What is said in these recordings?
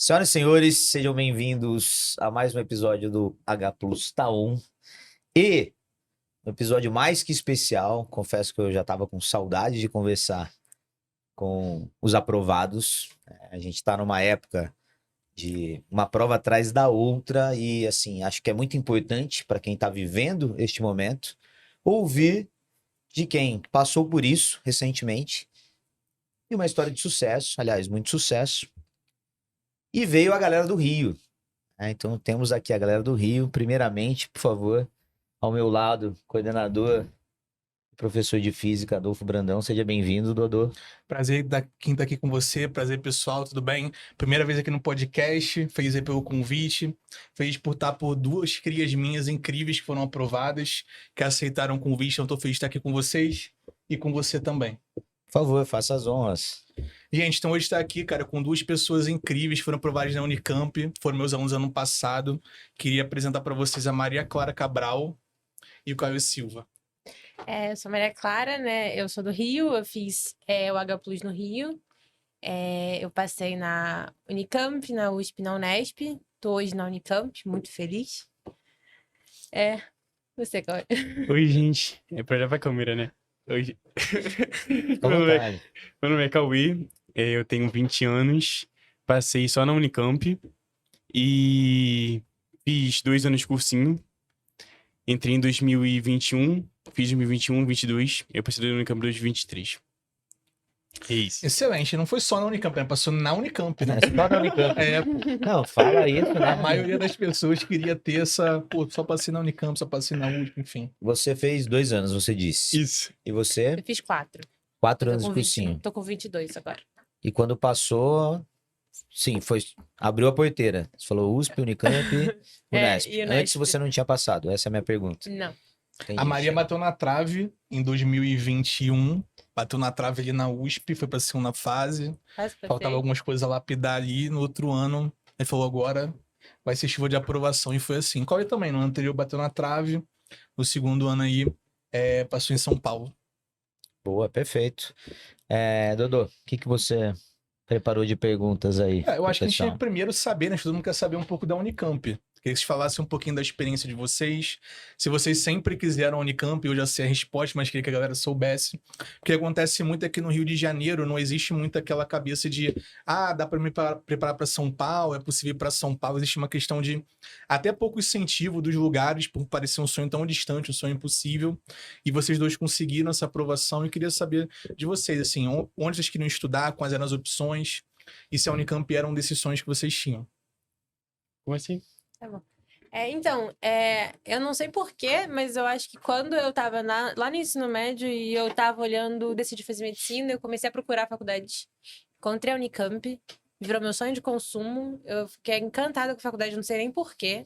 Senhoras e senhores, sejam bem-vindos a mais um episódio do H Plus Tá On. E um episódio mais que especial, confesso que eu já estava com saudade de conversar com os aprovados. A gente está numa época de uma prova atrás da outra e, assim, acho que é muito importante para quem está vivendo este momento ouvir de quem passou por isso recentemente e uma história de sucesso, aliás, muito sucesso. E veio a galera do Rio. Então temos aqui a galera do Rio. Primeiramente, por favor, ao meu lado, coordenador, professor de física, Adolfo Brandão. Seja bem-vindo, Dodô. Prazer quem tá aqui com você, prazer pessoal, tudo bem? Primeira vez aqui no podcast, feliz aí pelo convite, feliz por estar por duas crias minhas incríveis que foram aprovadas, que aceitaram o convite, então tô feliz de estar aqui com vocês e com você também. Por favor, faça as honras. Gente, então hoje está aqui, cara, com duas pessoas incríveis, foram aprovadas na Unicamp, foram meus alunos ano passado. Queria apresentar para vocês a Maria Clara Cabral e o Caio Silva. Eu sou Maria Clara, né? Eu sou do Rio, eu fiz o H Plus no Rio. Eu passei na Unicamp, na USP, na Unesp. Tô hoje na Unicamp, muito feliz. Você, Cauê. Oi, gente. É pra olhar pra câmera, né? Oi. Fica à vontade. Meu nome é Cauê, eu tenho 20 anos, passei só na Unicamp e fiz 2 anos de cursinho. Entrei em 2021, fiz 2021, 2022, eu passei na Unicamp em 2023. É isso. Excelente, não foi só na Unicamp, né? Passou na Unicamp, né? Só na Unicamp. É, Não, fala isso, a né? maioria das pessoas queria ter essa... Pô, só passei na Unicamp, só passei na USP, enfim. Você fez 2 anos, você disse. Isso. E você? Eu fiz 4. 4 anos de cursinho. Tô com 22 agora. E quando passou, sim, abriu a porteira. Você falou USP, Unicamp, Unesp. e Unesp. Antes você não tinha passado, essa é a minha pergunta. Não. Entendi. A Maria bateu na trave em 2021, bateu na trave ali na USP, foi pra segunda fase. Quase passei. Faltava algumas coisas a lapidar ali. No outro ano, ele falou, agora vai ser chuva de aprovação. E foi assim. Cauê também, no ano anterior bateu na trave. No segundo ano aí, passou em São Paulo. Boa, perfeito. Dodô, o que você preparou de perguntas aí? Eu acho que a gente tinha pessoal? que primeiro saber, né? Todo mundo quer saber um pouco da Unicamp. Queria que vocês falassem um pouquinho da experiência de vocês. Se vocês sempre quiseram a Unicamp, eu já sei a resposta, mas queria que a galera soubesse. O que acontece muito é que no Rio de Janeiro não existe muito aquela cabeça de dá para me preparar para São Paulo, é possível ir para São Paulo. Existe uma questão de até pouco incentivo dos lugares, por parecer um sonho tão distante, um sonho impossível. E vocês dois conseguiram essa aprovação. E queria saber de vocês, assim, onde vocês queriam estudar, quais eram as opções, e se a Unicamp era um desses sonhos que vocês tinham. Como assim? Tá bom. Eu não sei porquê, mas eu acho que quando eu tava lá no ensino médio e eu tava olhando, decidi fazer medicina, eu comecei a procurar a faculdade. Encontrei a Unicamp, virou meu sonho de consumo. Eu fiquei encantada com a faculdade, não sei nem porquê.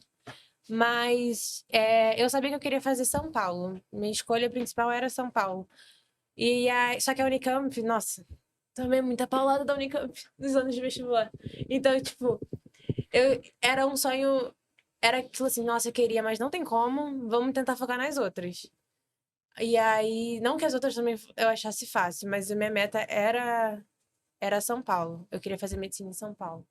Mas eu sabia que eu queria fazer São Paulo. Minha escolha principal era São Paulo. Só que a Unicamp, nossa, tomei muita paulada da Unicamp nos anos de vestibular. Então, tipo, era um sonho. Era aquilo assim, nossa, eu queria, mas não tem como, vamos tentar focar nas outras. E aí, não que as outras também eu achasse fácil, mas a minha meta era São Paulo. Eu queria fazer medicina em São Paulo.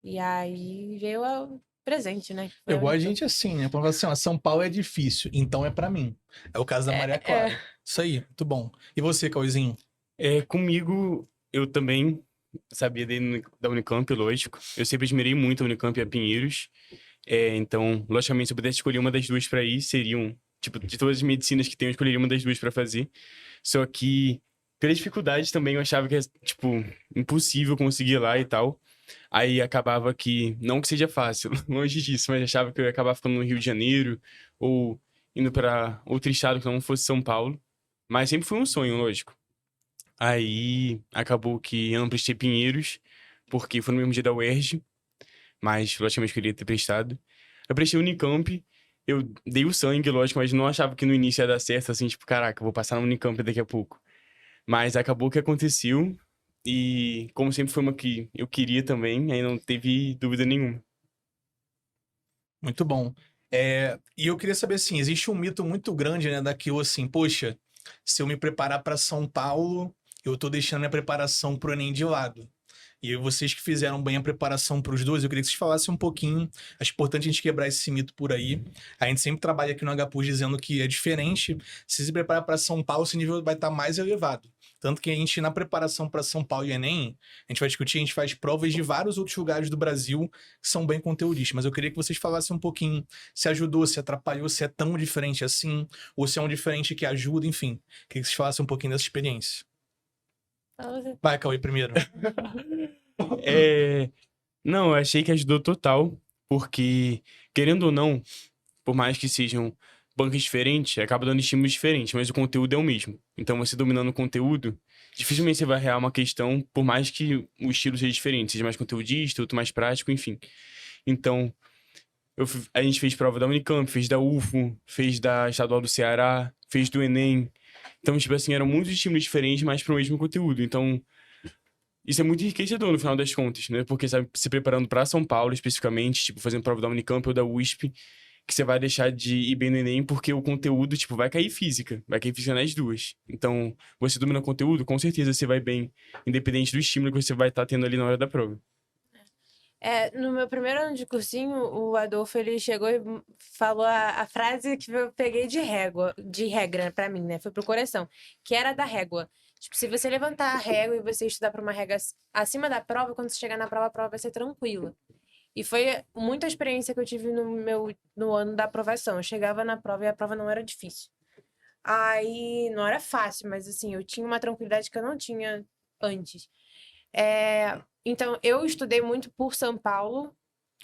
E aí veio o presente, né? Eu gosto de gente assim, né? Falando assim, São Paulo é difícil, então é pra mim. É o caso da Maria Clara. Isso aí, muito bom. E você, Cauêzinho? Comigo, eu também sabia da Unicamp, lógico. Eu sempre admirei muito a Unicamp e a Pinheiros. Então, logicamente, se eu pudesse escolher uma das duas pra ir, seriam, tipo, de todas as medicinas que tem, eu escolheria uma das duas pra fazer. Só que, pela dificuldade também, eu achava que era, tipo, impossível conseguir lá e tal. Aí acabava que, não que seja fácil, longe disso, mas achava que eu ia acabar ficando no Rio de Janeiro ou indo pra outro estado que não fosse São Paulo. Mas sempre foi um sonho, lógico. Aí acabou que eu não prestei Pinheiros, porque foi no mesmo dia da UERJ. Mas, logicamente, queria ter prestado. Eu prestei Unicamp, eu dei o sangue, lógico, mas não achava que no início ia dar certo, assim, tipo, caraca, eu vou passar na Unicamp daqui a pouco. Mas acabou que aconteceu, e como sempre foi uma que eu queria também, aí não teve dúvida nenhuma. Muito bom. E eu queria saber, assim, existe um mito muito grande, né, daquilo assim, poxa, se eu me preparar para São Paulo, eu tô deixando minha preparação pro Enem de lado. E vocês que fizeram bem a preparação para os dois, eu queria que vocês falassem um pouquinho. Acho importante a gente quebrar esse mito por aí. A gente sempre trabalha aqui no HPUS dizendo que é diferente. Se preparar para São Paulo, esse nível vai estar mais elevado. Tanto que a gente, na preparação para São Paulo e Enem, a gente vai discutir, a gente faz provas de vários outros lugares do Brasil que são bem conteudistas. Mas eu queria que vocês falassem um pouquinho se ajudou, se atrapalhou, se é tão diferente assim, ou se é um diferente que ajuda, enfim. Queria que vocês falassem um pouquinho dessa experiência. Vai, Cauê, primeiro. Não, eu achei que ajudou total, porque, querendo ou não, por mais que sejam bancas diferentes, acaba dando estímulos diferentes, mas o conteúdo é o mesmo. Então, você dominando o conteúdo, dificilmente você vai errar uma questão, por mais que o estilo seja diferente, seja mais conteudista, outro mais prático, enfim. Então, a gente fez prova da Unicamp, fez da UFO, fez da Estadual do Ceará, fez do Enem. Então, tipo assim, eram muitos estímulos diferentes, mas para o mesmo conteúdo. Então, isso é muito enriquecedor no final das contas, né? Porque, sabe, se preparando para São Paulo, especificamente, tipo, fazendo prova da Unicamp ou da USP, que você vai deixar de ir bem no Enem, porque o conteúdo, tipo, vai cair física nas duas. Então, você domina o conteúdo, com certeza você vai bem, independente do estímulo que você vai estar tendo ali na hora da prova. No meu primeiro ano de cursinho, o Adolfo, ele chegou e falou a frase que eu peguei de regra pra mim, né? Foi pro coração, que era da régua. Tipo, se você levantar a régua e você estudar pra uma régua acima da prova, quando você chegar na prova, a prova vai ser tranquila. E foi muita experiência que eu tive no ano da aprovação. Eu chegava na prova e a prova não era difícil. Aí, não era fácil, mas assim, eu tinha uma tranquilidade que eu não tinha antes. Então, eu estudei muito por São Paulo.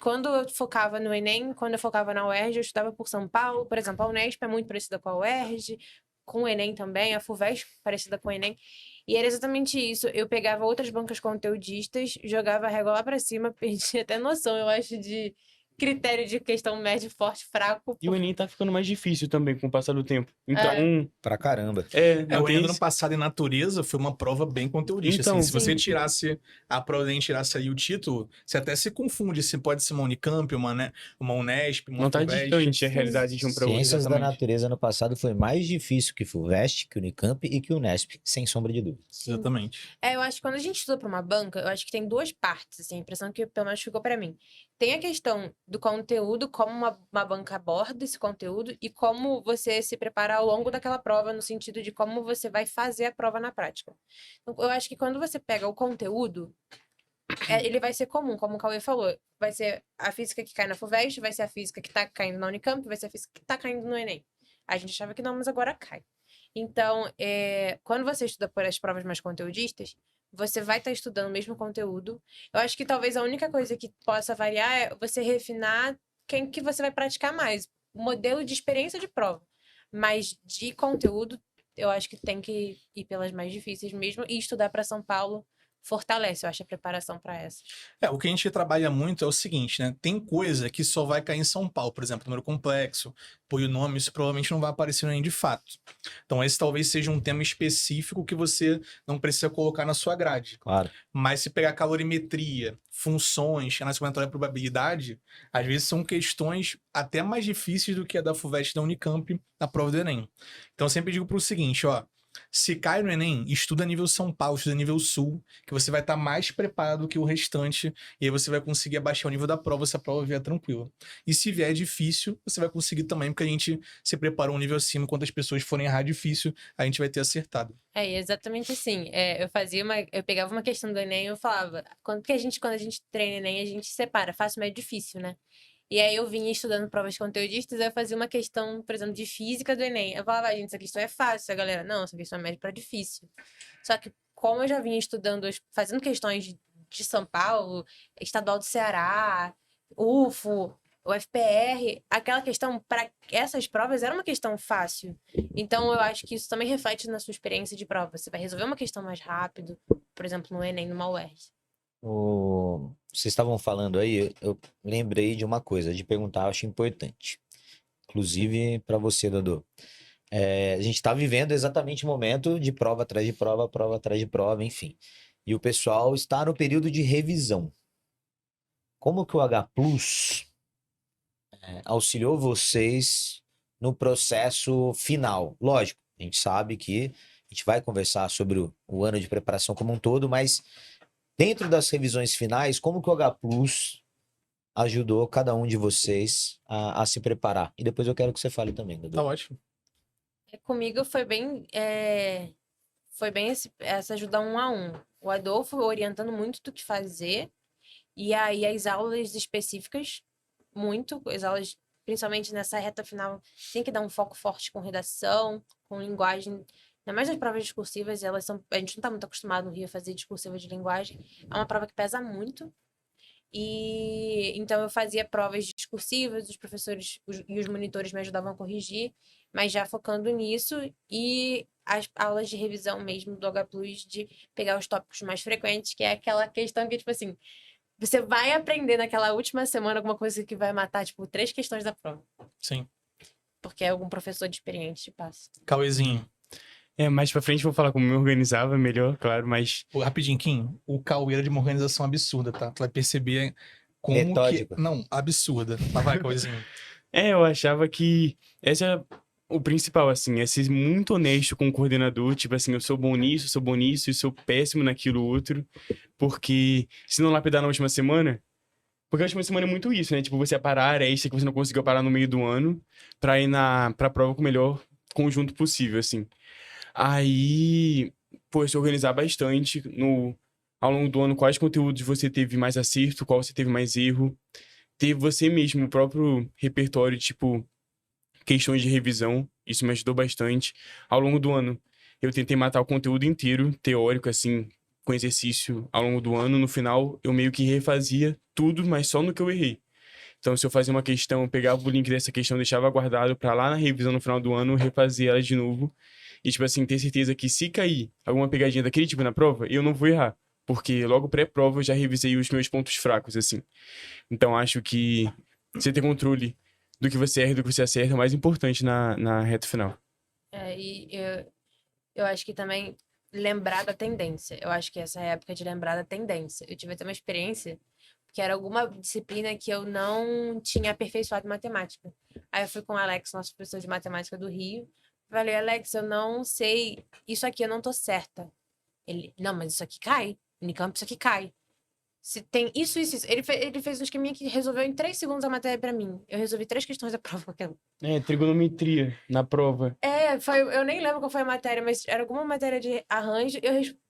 Quando eu focava no Enem, quando eu focava na UERJ, eu estudava por São Paulo. Por exemplo, a Unesp é muito parecida com a UERJ, com o Enem também, a FUVEST parecida com o Enem. E era exatamente isso. Eu pegava outras bancas conteudistas, jogava a régua lá pra cima, perdi até noção, eu acho, de critério de questão médio, forte, fraco. E o Enem tá ficando mais difícil também com o passar do tempo. Então, Pra caramba. não O tem Enem do esse... ano passado em natureza foi uma prova bem conteudista. Então, Assim, se você sim. tirasse a prova e tirasse aí o título, você até se confunde se pode ser uma Unicamp, uma Unesp, uma não tá FUVEST. distante a realidade de um para outro. Ciências da exatamente. natureza no passado foi mais difícil que FUVEST, que Unicamp e que Unesp, sem sombra de dúvida. Exatamente. Eu acho que quando a gente estuda para uma banca, eu acho que tem duas partes, assim, a impressão que pelo menos ficou para mim. Tem a questão do conteúdo, como uma banca aborda esse conteúdo e como você se prepara ao longo daquela prova, no sentido de como você vai fazer a prova na prática. Então, eu acho que quando você pega o conteúdo, ele vai ser comum, como o Cauê falou. Vai ser a física que cai na FUVEST, vai ser a física que tá caindo na Unicamp, vai ser a física que tá caindo no Enem. A gente achava que não, mas agora cai. Então, quando você estuda por as provas mais conteudistas, você vai estar estudando o mesmo conteúdo. Eu acho que talvez a única coisa que possa variar é você refinar quem que você vai praticar mais. O modelo de experiência de prova. Mas de conteúdo, eu acho que tem que ir pelas mais difíceis mesmo. E estudar para São Paulo fortalece, eu acho, a preparação para essa. O que a gente trabalha muito é o seguinte, né? Tem coisa que só vai cair em São Paulo, por exemplo, número complexo, polinômio, isso provavelmente não vai aparecer no Enem de fato. Então, esse talvez seja um tema específico que você não precisa colocar na sua grade. Claro. Mas se pegar calorimetria, funções, análise combinatória e probabilidade, às vezes são questões até mais difíceis do que a da FUVEST e da Unicamp na prova do Enem. Então, eu sempre digo para o seguinte, ó. Se cai no Enem, estuda nível São Paulo, estuda nível Sul, que você vai estar mais preparado que o restante, e aí você vai conseguir abaixar o nível da prova se a prova vier tranquila. E se vier difícil, você vai conseguir também, porque a gente se preparou um nível acima, quando as pessoas forem errar difícil, a gente vai ter acertado. Exatamente assim. Eu pegava uma questão do Enem e eu falava, quando a gente treina Enem, a gente separa, fácil, médio, difícil, né? E aí eu vinha estudando provas conteudistas, eu fazia uma questão, por exemplo, de física do Enem. Eu falava, gente, essa questão é fácil, a galera, não, essa questão é média para difícil. Só que como eu já vinha estudando, fazendo questões de São Paulo, Estadual do Ceará, UFO, UFPR, aquela questão para essas provas era uma questão fácil. Então eu acho que isso também reflete na sua experiência de prova. Você vai resolver uma questão mais rápido, por exemplo, no Enem, numa UERJ. Vocês estavam falando aí, eu lembrei de uma coisa, de perguntar, acho importante. Inclusive para você, Dodô. A gente está vivendo exatamente o momento de prova atrás de prova, prova atrás de prova, enfim. E o pessoal está no período de revisão. Como que o H Plus auxiliou vocês no processo final? Lógico, a gente sabe que a gente vai conversar sobre o ano de preparação como um todo, mas dentro das revisões finais, como que o H Plus ajudou cada um de vocês a se preparar? E depois eu quero que você fale também, Dudu. Tá ótimo. Comigo foi bem essa ajuda 1 a 1. O Adolfo orientando muito do que fazer, e aí as aulas específicas, as aulas, principalmente nessa reta final, tem que dar um foco forte com redação, com linguagem. Ainda mais nas provas discursivas, a gente não está muito acostumado no Rio a fazer discursiva de linguagem. É uma prova que pesa muito. E então eu fazia provas discursivas, os professores e os monitores me ajudavam a corrigir, mas já focando nisso, e as aulas de revisão mesmo do H Plus, de pegar os tópicos mais frequentes, que é aquela questão que, tipo assim, você vai aprender naquela última semana alguma coisa que vai matar, tipo, 3 questões da prova. Sim. Porque algum professor de experiente te passa. Cauêzinho. Mais pra frente eu vou falar como eu me organizava melhor, claro, mas Pô, rapidinho, Kim, o Cauê era de uma organização absurda, tá? Tu vai perceber como Metódico. que... Não, absurda. Mas vai, Cauêzinho. eu achava que esse é o principal, assim, é ser muito honesto com o coordenador, tipo assim, eu sou bom nisso, e sou péssimo naquilo outro, porque se não lapidar na última semana, porque a última semana é muito isso, né? Tipo, você parar a aresta que você não conseguiu parar no meio do ano pra ir pra prova com o melhor conjunto possível, assim. Aí, pô, se organizar bastante ao longo do ano, quais conteúdos você teve mais acerto, qual você teve mais erro. Ter você mesmo o próprio repertório, tipo, questões de revisão, isso me ajudou bastante. Ao longo do ano, eu tentei matar o conteúdo inteiro, teórico, assim, com exercício ao longo do ano. No final, eu meio que refazia tudo, mas só no que eu errei. Então, se eu fazia uma questão, eu pegava o link dessa questão, deixava guardado pra lá na revisão no final do ano, refazer ela de novo. E, tipo assim, ter certeza que se cair alguma pegadinha daquele tipo na prova, eu não vou errar. Porque logo pré-prova eu já revisei os meus pontos fracos, assim. Então, acho que você ter controle do que você erra e do que você acerta é o mais importante na reta final. E eu acho que também lembrar da tendência. Eu acho que essa é a época de lembrar da tendência. Eu tive até uma experiência que era alguma disciplina que eu não tinha aperfeiçoado em matemática. Aí eu fui com o Alex, nosso professor de matemática do Rio. Falei, Alex, eu não sei, isso aqui eu não tô certa. Ele, não, mas isso aqui cai. Unicamp, isso aqui cai. Se tem isso. Ele fez um esqueminha que resolveu em 3 segundos a matéria pra mim. Eu resolvi 3 questões da prova com aquilo. Trigonometria na prova. Eu nem lembro qual foi a matéria, mas era alguma matéria de arranjo.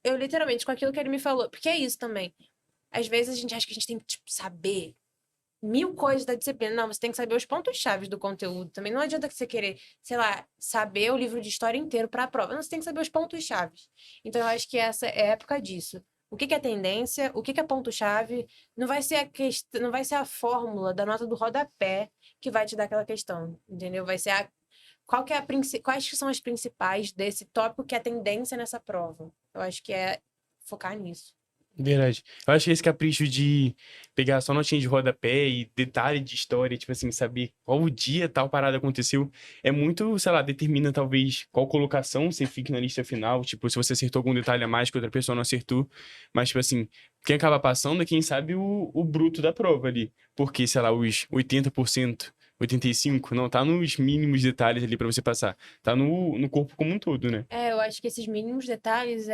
Eu literalmente, com aquilo que ele me falou, porque é isso também. Às vezes a gente acha que a gente tem que, tipo, saber 1000 coisas da disciplina. Não, você tem que saber os pontos-chave do conteúdo. Também não adianta que você querer, sei lá, saber o livro de história inteiro para a prova. Não, você tem que saber os pontos-chave. Então, eu acho que essa é a época disso. O que é tendência? O que é ponto-chave? Não vai ser não vai ser a fórmula da nota do rodapé que vai te dar aquela questão, entendeu? Vai ser quais que são as principais desse tópico que é tendência nessa prova. Eu acho que é focar nisso. Verdade. Eu acho que esse capricho de pegar só notinha de rodapé e detalhe de história, tipo assim, saber qual o dia tal parada aconteceu, é muito, sei lá, determina talvez qual colocação você fique na lista final, tipo, se você acertou algum detalhe a mais que outra pessoa não acertou, mas, tipo assim, quem acaba passando é quem sabe o bruto da prova ali, porque, sei lá, os 80%, 85%, não tá nos mínimos detalhes ali pra você passar, tá no corpo como um todo, né? Eu acho que esses mínimos detalhes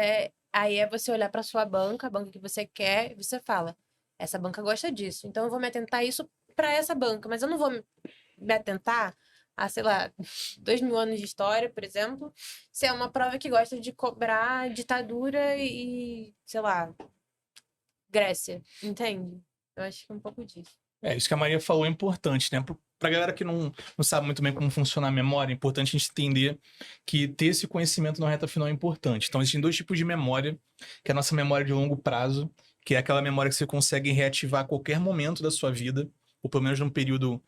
aí é você olhar para sua banca, a banca que você quer, e você fala, essa banca gosta disso, então eu vou me atentar a isso para essa banca, mas eu não vou me atentar a, sei lá, 2000 anos de história, por exemplo, se é uma prova que gosta de cobrar ditadura e, sei lá, Grécia, entende? Eu acho que é um pouco disso. Isso que a Maria falou é importante, né? Pra galera que não sabe muito bem como funciona a memória, é importante a gente entender que ter esse conhecimento na reta final é importante. Então, existem 2 tipos de memória, que é a nossa memória de longo prazo, que é aquela memória que você consegue reativar a qualquer momento da sua vida, ou pelo menos num período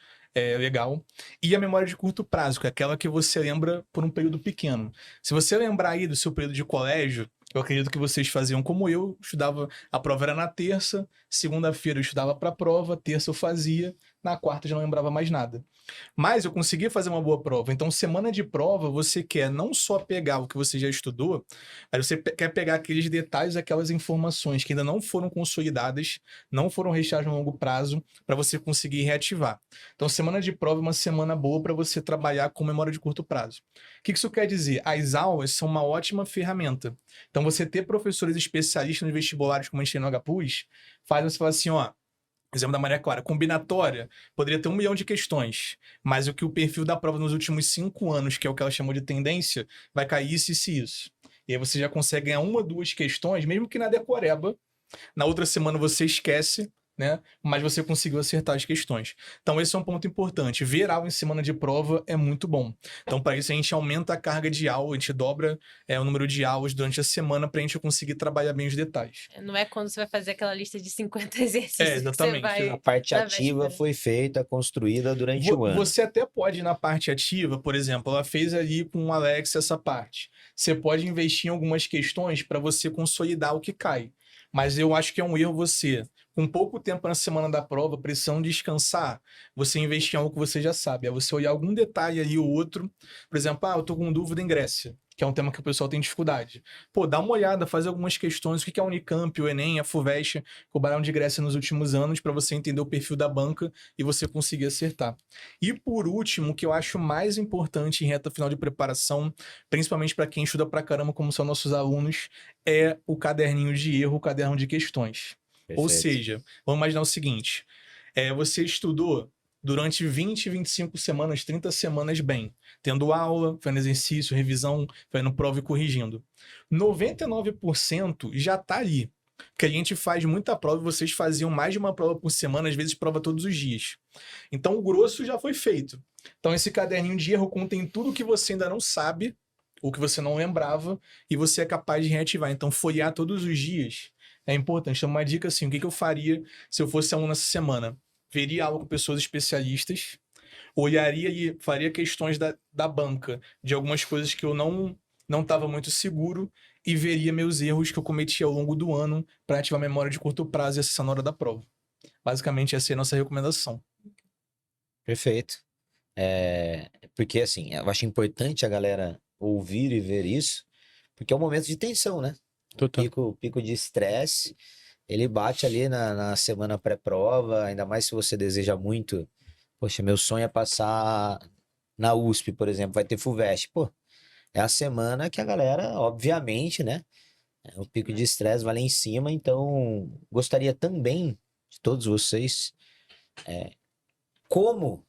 legal, e a memória de curto prazo, que é aquela que você lembra por um período pequeno. Se você lembrar aí do seu período de colégio, eu acredito que vocês faziam como eu, estudava, a prova era na terça, segunda-feira eu estudava para a prova, terça eu fazia, na quarta eu já não lembrava mais nada. Mas eu consegui fazer uma boa prova. Então, semana de prova, você quer não só pegar o que você já estudou, mas você quer pegar aqueles detalhes, aquelas informações que ainda não foram consolidadas, não foram recheadas no longo prazo, para você conseguir reativar. Então, semana semana de prova é uma semana boa para você trabalhar com memória de curto prazo. O que isso quer dizer? As aulas são uma ótima ferramenta. Então, você ter professores especialistas nos vestibulares, como a gente tem no HPUS, faz você falar assim, ó, exemplo da Maria Clara, combinatória, poderia ter 1 milhão de questões, mas o que o perfil da prova nos últimos 5 anos, que é o que ela chamou de tendência, vai cair isso, isso e isso. E aí você já consegue ganhar 1 ou 2 questões, mesmo que na decoreba. Na outra semana você esquece, né? Mas você conseguiu acertar as questões. Então, esse é um ponto importante. Ver aula em semana de prova é muito bom. Então, para isso, a gente aumenta a carga de aula, a gente dobra o número de aulas durante a semana para a gente conseguir trabalhar bem os detalhes. Não é quando você vai fazer aquela lista de 50 exercícios que você exatamente. vai... A parte na ativa véspera. foi feita, construída durante o ano. Você até pode ir na parte ativa, por exemplo, ela fez ali com o Alex essa parte. Você pode investir em algumas questões para você consolidar o que cai. Mas eu acho que é um erro você, com pouco tempo na semana da prova, precisando descansar, você investir em algo que você já sabe. É você olhar algum detalhe ali ou outro. Por exemplo, eu tô com dúvida em Grécia, que é um tema que o pessoal tem dificuldade. Pô, dá uma olhada, faz algumas questões. O que é a Unicamp, o Enem, a FUVEST, cobraram de Grécia nos últimos anos, para você entender o perfil da banca e você conseguir acertar. E por último, o que eu acho mais importante em reta final de preparação, principalmente para quem estuda pra caramba, como são nossos alunos, é o caderninho de erro, o caderno de questões. Ou Perfeito. seja, vamos imaginar o seguinte, você estudou durante 20, 25 semanas, 30 semanas bem, tendo aula, fazendo exercício, revisão, fazendo prova e corrigindo. 99% já tá ali. Porque a gente faz muita prova e vocês faziam mais de uma prova por semana, às vezes prova todos os dias. Então o grosso já foi feito. Então esse caderninho de erro contém tudo que você ainda não sabe, ou que você não lembrava, e você é capaz de reativar. Então folhear todos os dias é importante. Então uma dica assim, o que eu faria se eu fosse aluno essa semana? Veria aula com pessoas especialistas, olharia e faria questões da banca de algumas coisas que eu não estava muito seguro e veria meus erros que eu cometi ao longo do ano para ativar a memória de curto prazo e acessar na hora da prova. Basicamente, essa é a nossa recomendação. Perfeito. Porque, assim, eu acho importante a galera ouvir e ver isso, porque é um momento de tensão, né? Total. Pico de estresse, ele bate ali na semana pré-prova, ainda mais se você deseja muito. Poxa, meu sonho é passar na USP, por exemplo, vai ter FUVEST. Pô, é a semana que a galera, obviamente, né? O pico de estresse vai lá em cima, então gostaria também de todos vocês, como,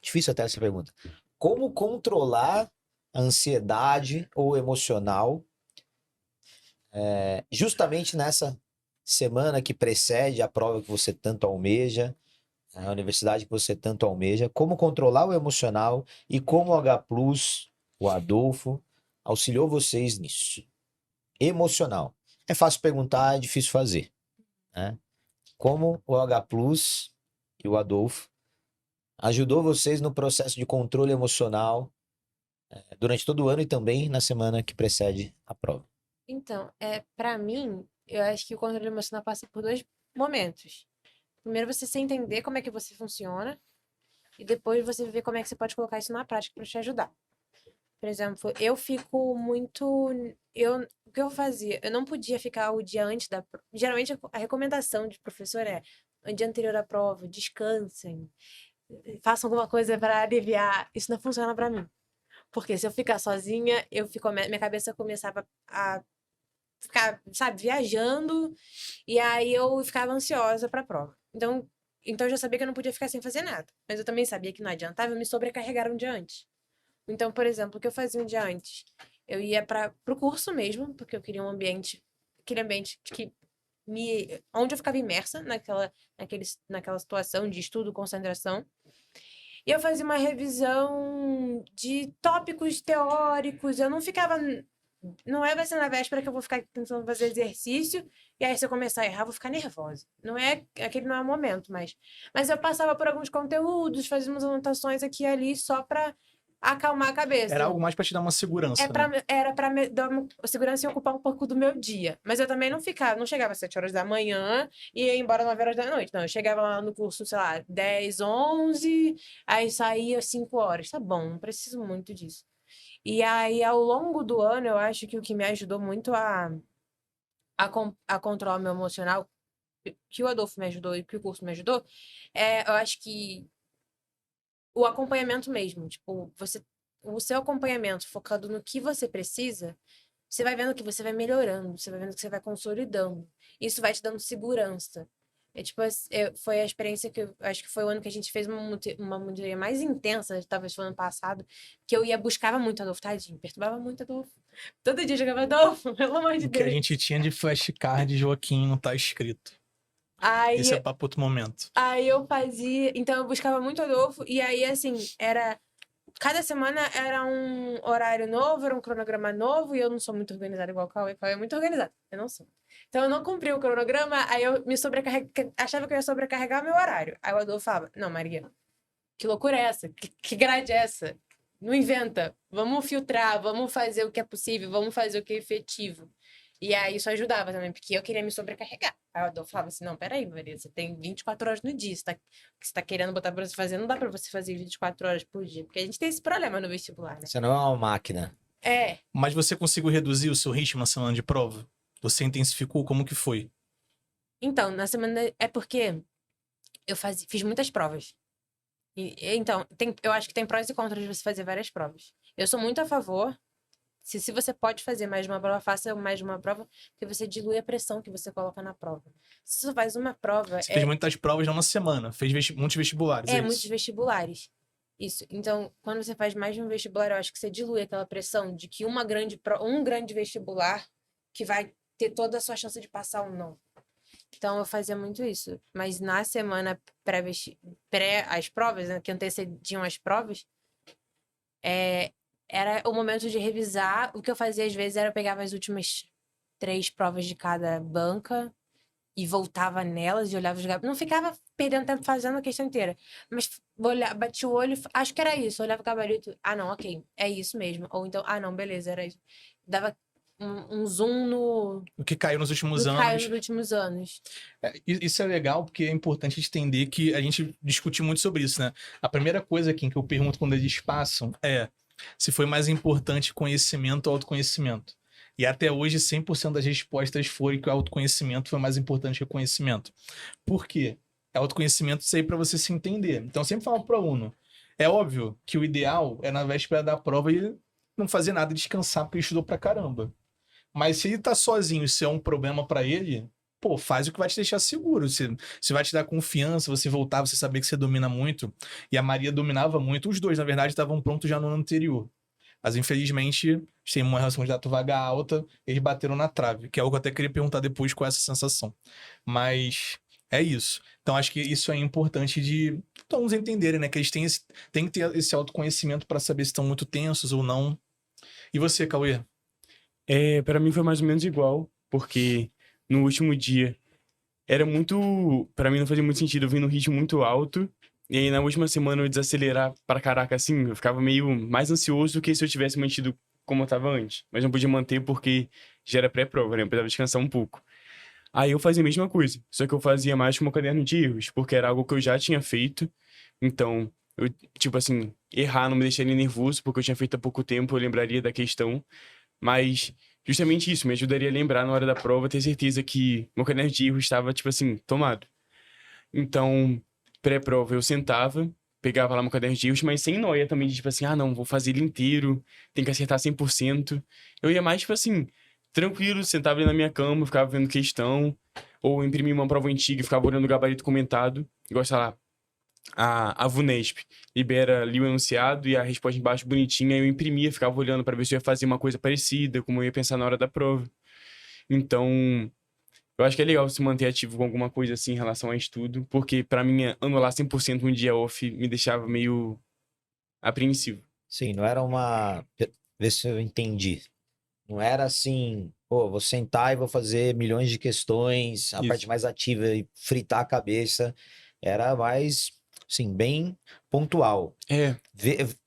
difícil até essa pergunta, como controlar a ansiedade ou emocional justamente nessa semana que precede a prova que você tanto almeja, a universidade que você tanto almeja, como controlar o emocional e como o H Plus, o Adolfo, auxiliou vocês nisso. Emocional. É fácil perguntar, é difícil fazer, né? Como o H Plus e o Adolfo ajudou vocês no processo de controle emocional durante todo o ano e também na semana que precede a prova. Então, para mim, eu acho que o controle emocional passa por 2 momentos. Primeiro, você entender como é que você funciona, e depois você ver como é que você pode colocar isso na prática para te ajudar. Por exemplo, eu fico muito. O que eu fazia? Eu não podia ficar o dia antes da prova. Geralmente, a recomendação de professor é: no dia anterior à prova, descansem, façam alguma coisa para aliviar. Isso não funciona para mim. Porque se eu ficar sozinha, minha cabeça começava a ficar, sabe, viajando, e aí eu ficava ansiosa para a prova. Então eu já sabia que eu não podia ficar sem fazer nada. Mas eu também sabia que não adiantava eu me sobrecarregar um dia antes. Então, por exemplo, o que eu fazia um dia antes? Eu ia pro curso mesmo, porque eu queria aquele ambiente onde eu ficava imersa naquela situação de estudo, concentração. E eu fazia uma revisão de tópicos teóricos. Eu não ficava. Não vai ser na véspera que eu vou ficar tentando fazer exercício, e aí se eu começar a errar, eu vou ficar nervosa. Aquele não é o momento, mas eu passava por alguns conteúdos, fazia umas anotações aqui e ali só pra acalmar a cabeça. Era algo mais para te dar uma segurança, né? Era pra me dar uma segurança e ocupar um pouco do meu dia. Mas eu também não chegava às 7 horas da manhã e ia embora 9 horas da noite. Não, eu chegava lá no curso, sei lá, 10, 11, aí saía 5 horas. Tá bom, não preciso muito disso. E aí, ao longo do ano, eu acho que o que me ajudou muito a controlar o meu emocional, que o Adolfo me ajudou e que o curso me ajudou, eu acho que o acompanhamento mesmo. Tipo, o seu acompanhamento focado no que você precisa, você vai vendo que você vai melhorando, você vai vendo que você vai consolidando. Isso vai te dando segurança. É tipo, foi a experiência que eu acho que foi o ano que a gente fez uma monitoria mais intensa, talvez foi o ano passado, que eu buscava muito Adolfo, tadinho, perturbava muito Adolfo. Todo dia eu jogava Adolfo, pelo amor de O que a Deus. gente tinha de flashcard, Joaquim, não tá escrito. Aí, Esse é papo outro momento. aí eu fazia, então eu buscava muito Adolfo, e aí assim, cada semana era um horário novo, era um cronograma novo, e eu não sou muito organizada igual o Cauê é muito organizado, eu não sou. Então eu não cumpri o cronograma, aí eu me achava que eu ia sobrecarregar meu horário. Aí o Adolfo falava, não, Maria, que loucura é essa? Que grade é essa? Não inventa. Vamos filtrar, vamos fazer o que é possível, vamos fazer o que é efetivo. E aí isso ajudava também, porque eu queria me sobrecarregar. Aí o Adolfo falava assim, não, peraí, Maria, você tem 24 horas no dia, o que você tá querendo botar pra você fazer, não dá pra você fazer 24 horas por dia, porque a gente tem esse problema no vestibular, né? Você não é uma máquina. É, Mas você conseguiu reduzir o seu ritmo na semana de prova? Você intensificou? Como que foi? então, na semana, é porque eu fiz muitas provas. Então, eu acho que tem prós e contras de você fazer várias provas. Eu sou muito a favor. Se você pode fazer mais de uma prova, faça mais de uma prova, porque você dilui a pressão que você coloca na prova. Se você faz uma prova, Você fez muitas provas numa semana, fez muitos vestibulares, é muitos isso? vestibulares. Isso. Então, quando você faz mais de um vestibular, eu acho que você dilui aquela pressão de que um grande vestibular que vai ter toda a sua chance de passar ou não. Então, eu fazia muito isso. Mas na semana as provas, né, que antecediam as provas, era o momento de revisar. O que eu fazia às vezes era eu pegava as últimas 3 provas de cada banca e voltava nelas e olhava os gabaриtos. Não ficava perdendo tempo fazendo a questão inteira. Mas batia o olho, acho que era isso. Olhava o gabarito, ah, não, ok, é isso mesmo. Ou então, ah, não, beleza, era isso. Dava um zoom no O que caiu nos últimos que anos. caiu nos últimos anos. Isso é legal porque é importante entender que a gente discute muito sobre isso, né? A primeira coisa aqui que eu pergunto quando eles passam é se foi mais importante conhecimento ou autoconhecimento. E até hoje, 100% das respostas foram que o autoconhecimento foi mais importante que o conhecimento. Por quê? Autoconhecimento isso aí para você se entender. Então, eu sempre falo para o aluno, é óbvio que o ideal é na véspera da prova ele não fazer nada e descansar porque ele estudou pra caramba. Mas se ele tá sozinho, isso é um problema para ele, pô, faz o que vai te deixar seguro. Você vai te dar confiança, você voltar, você saber que você domina muito. E a Maria dominava muito. Os dois, na verdade, estavam prontos já no ano anterior. Mas, infelizmente, tem uma relação de dato vaga alta, eles bateram na trave, que é algo que eu até queria perguntar depois com essa sensação. Mas é isso. Então, acho que isso é importante de todos entenderem, né? Que eles têm que ter esse autoconhecimento para saber se estão muito tensos ou não. E você, Cauê? Para mim foi mais ou menos igual, porque no último dia era muito. Pra mim não fazia muito sentido eu vir num ritmo muito alto. E aí na última semana eu desacelerar pra caraca assim, eu ficava meio mais ansioso do que se eu tivesse mantido como eu tava antes. Mas não podia manter porque já era pré-prova, né? Eu precisava descansar um pouco. Aí eu fazia a mesma coisa, só que eu fazia mais com o meu caderno de erros, porque era algo que eu já tinha feito. Então, eu, tipo assim, errar não me deixaria nervoso, porque eu tinha feito há pouco tempo, eu lembraria da questão. Mas justamente isso me ajudaria a lembrar na hora da prova, ter certeza que meu caderno de erros estava, tipo assim, tomado. Então, pré-prova eu sentava, pegava lá meu caderno de erros, mas sem noia também, de tipo assim, ah, não, vou fazer ele inteiro, tem que acertar 100%. Eu ia mais, tipo assim, tranquilo, sentava ali na minha cama, ficava vendo questão, ou imprimia uma prova antiga e ficava olhando o gabarito comentado, igual, sei lá, a VUNESP libera ali o enunciado e a resposta embaixo bonitinha, eu imprimia, ficava olhando para ver se eu ia fazer uma coisa parecida, como eu ia pensar na hora da prova. Então, eu acho que é legal se manter ativo com alguma coisa assim em relação a estudo, porque para mim anular 100% um dia off me deixava meio apreensivo. Sim, não era uma. Vê se eu entendi. Não era assim, pô, vou sentar e vou fazer milhões de questões, a Isso. parte mais ativa e fritar a cabeça. Era mais, assim, bem pontual.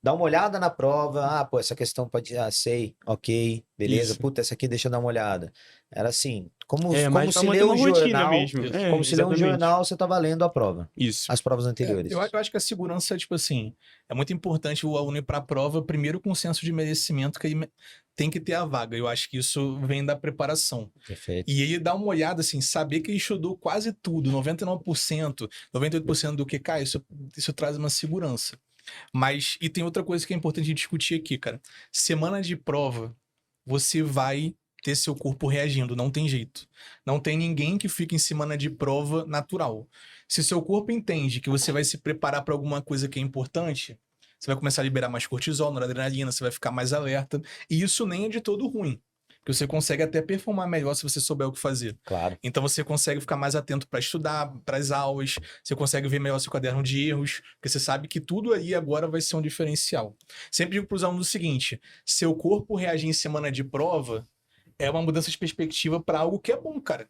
Dá uma olhada na prova, pô, essa questão pode. Sei, ok, beleza. Isso. Puta, essa aqui deixa eu dar uma olhada. Era assim, como mas se pra lê manter um uma rotina jornal. mesmo. Como se lê um Exatamente. jornal, você tava lendo a prova. Isso. As provas anteriores. Eu acho que a segurança, tipo assim, é muito importante o aluno ir para a prova, primeiro com o senso de merecimento, que ele tem que ter a vaga. Eu acho que isso vem da preparação. Perfeito. E ele dá uma olhada, assim, saber que ele estudou quase tudo, 99%, 98% do que cai, isso traz uma segurança. Mas, e tem outra coisa que é importante discutir aqui, cara. Semana de prova, você vai ter seu corpo reagindo, não tem jeito. Não tem ninguém que fique em semana de prova natural. Se seu corpo entende que você vai se preparar para alguma coisa que é importante, você vai começar a liberar mais cortisol, noradrenalina, você vai ficar mais alerta. E isso nem é de todo ruim. Porque você consegue até performar melhor se você souber o que fazer. Claro. Então você consegue ficar mais atento para estudar, para as aulas, você consegue ver melhor seu caderno de erros, porque você sabe que tudo aí agora vai ser um diferencial. Sempre digo para os alunos o seguinte: seu corpo reagir em semana de prova é uma mudança de perspectiva para algo que é bom, cara.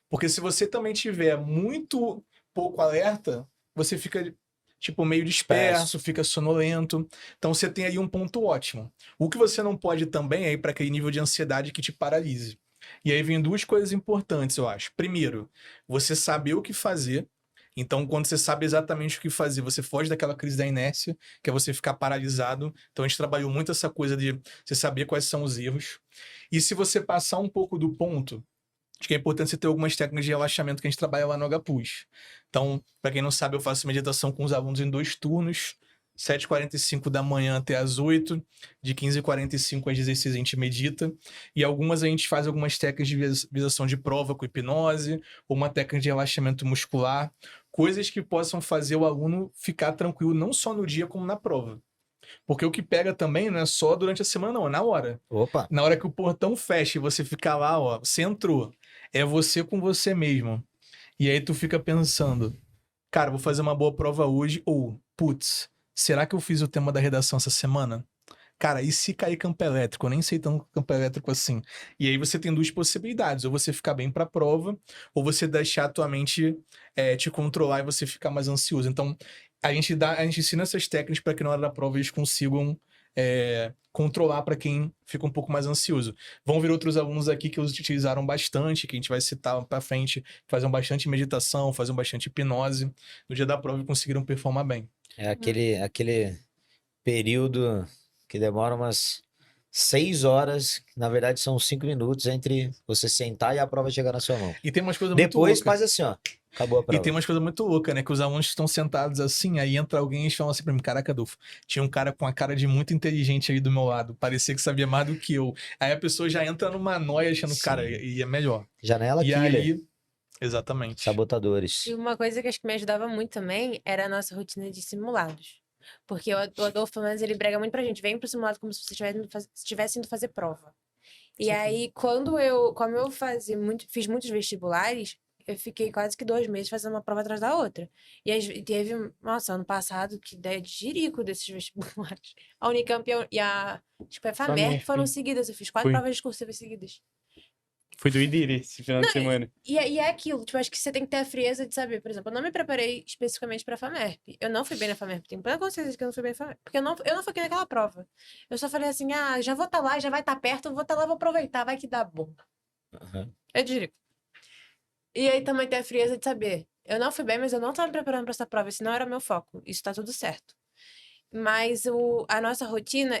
Porque se você também tiver muito pouco alerta, você fica tipo meio disperso, fica sonolento. Então você tem aí um ponto ótimo. O que você não pode também é ir para aquele nível de ansiedade que te paralise. E aí vem duas coisas importantes, eu acho. Primeiro, você saber o que fazer. Então, quando você sabe exatamente o que fazer, você foge daquela crise da inércia, que é você ficar paralisado. Então, a gente trabalhou muito essa coisa de você saber quais são os erros. E se você passar um pouco do ponto, acho que é importante você ter algumas técnicas de relaxamento que a gente trabalha lá no HPUS. Então, para quem não sabe, eu faço meditação com os alunos em 2 turnos, 7h45 da manhã até as 8, de 15h45 às 16 a gente medita, e algumas a gente faz algumas técnicas de visualização de prova com hipnose, ou uma técnica de relaxamento muscular, coisas que possam fazer o aluno ficar tranquilo não só no dia como na prova. Porque o que pega também não é só durante a semana, não, é na hora. Opa. Na hora que o portão fecha e você ficar lá, ó, você entrou, é você com você mesmo. E aí tu fica pensando, cara, vou fazer uma boa prova hoje, ou, putz, será que eu fiz o tema da redação essa semana? Cara, e se cair campo elétrico? Eu nem sei tanto campo elétrico assim. E aí você tem 2 possibilidades, ou você ficar bem pra prova, ou você deixar a tua mente te controlar e você ficar mais ansioso. Então, a gente ensina essas técnicas para que na hora da prova eles consigam controlar para quem fica um pouco mais ansioso. Vão vir outros alunos aqui que os utilizaram bastante, que a gente vai citar para frente, faziam bastante meditação, faziam bastante hipnose. No dia da prova conseguiram performar bem. É aquele período que demora umas 6 horas, que na verdade são 5 minutos entre você sentar e a prova chegar na sua mão. E tem umas coisas muito Depois loucas. faz assim, ó. Acabou a E prova. tem umas coisas muito loucas, né? Que os alunos estão sentados assim, aí entra alguém e fala assim pra mim, caraca, Adolfo, tinha um cara com a cara de muito inteligente aí do meu lado, parecia que sabia mais do que eu. Aí a pessoa já entra numa noia achando, Sim. cara, e é melhor. Janela E killer. aí, exatamente. Sabotadores. E uma coisa que acho que me ajudava muito também era a nossa rotina de simulados. Porque o Adolfo, pelo menos, ele brega muito pra gente. Vem pro simulado como se você estivesse indo fazer prova. E aí, como eu fiz muitos vestibulares, eu fiquei quase que 2 meses fazendo uma prova atrás da outra. E aí, teve, nossa, ano passado, que ideia de jirico desses vestibulares. A Unicamp e a FAMERP foram seguidas. Eu fiz 4 Foi. provas discursivas seguidas. Foi doideira esse final de semana. E é aquilo, tipo, acho que você tem que ter a frieza de saber, por exemplo, eu não me preparei especificamente pra FAMERP. Eu não fui bem na FAMERP, tenho plena consciência de que eu não fui bem na FAMERP. Porque eu não foquei naquela prova. Eu só falei assim, já vou estar lá, já vai estar perto, eu vou estar lá, vou aproveitar, vai que dá bom. Uhum. Eu digo. E aí também ter a frieza de saber, eu não fui bem, mas eu não tava me preparando pra essa prova, esse não era o meu foco. Isso tá tudo certo. Mas a nossa rotina,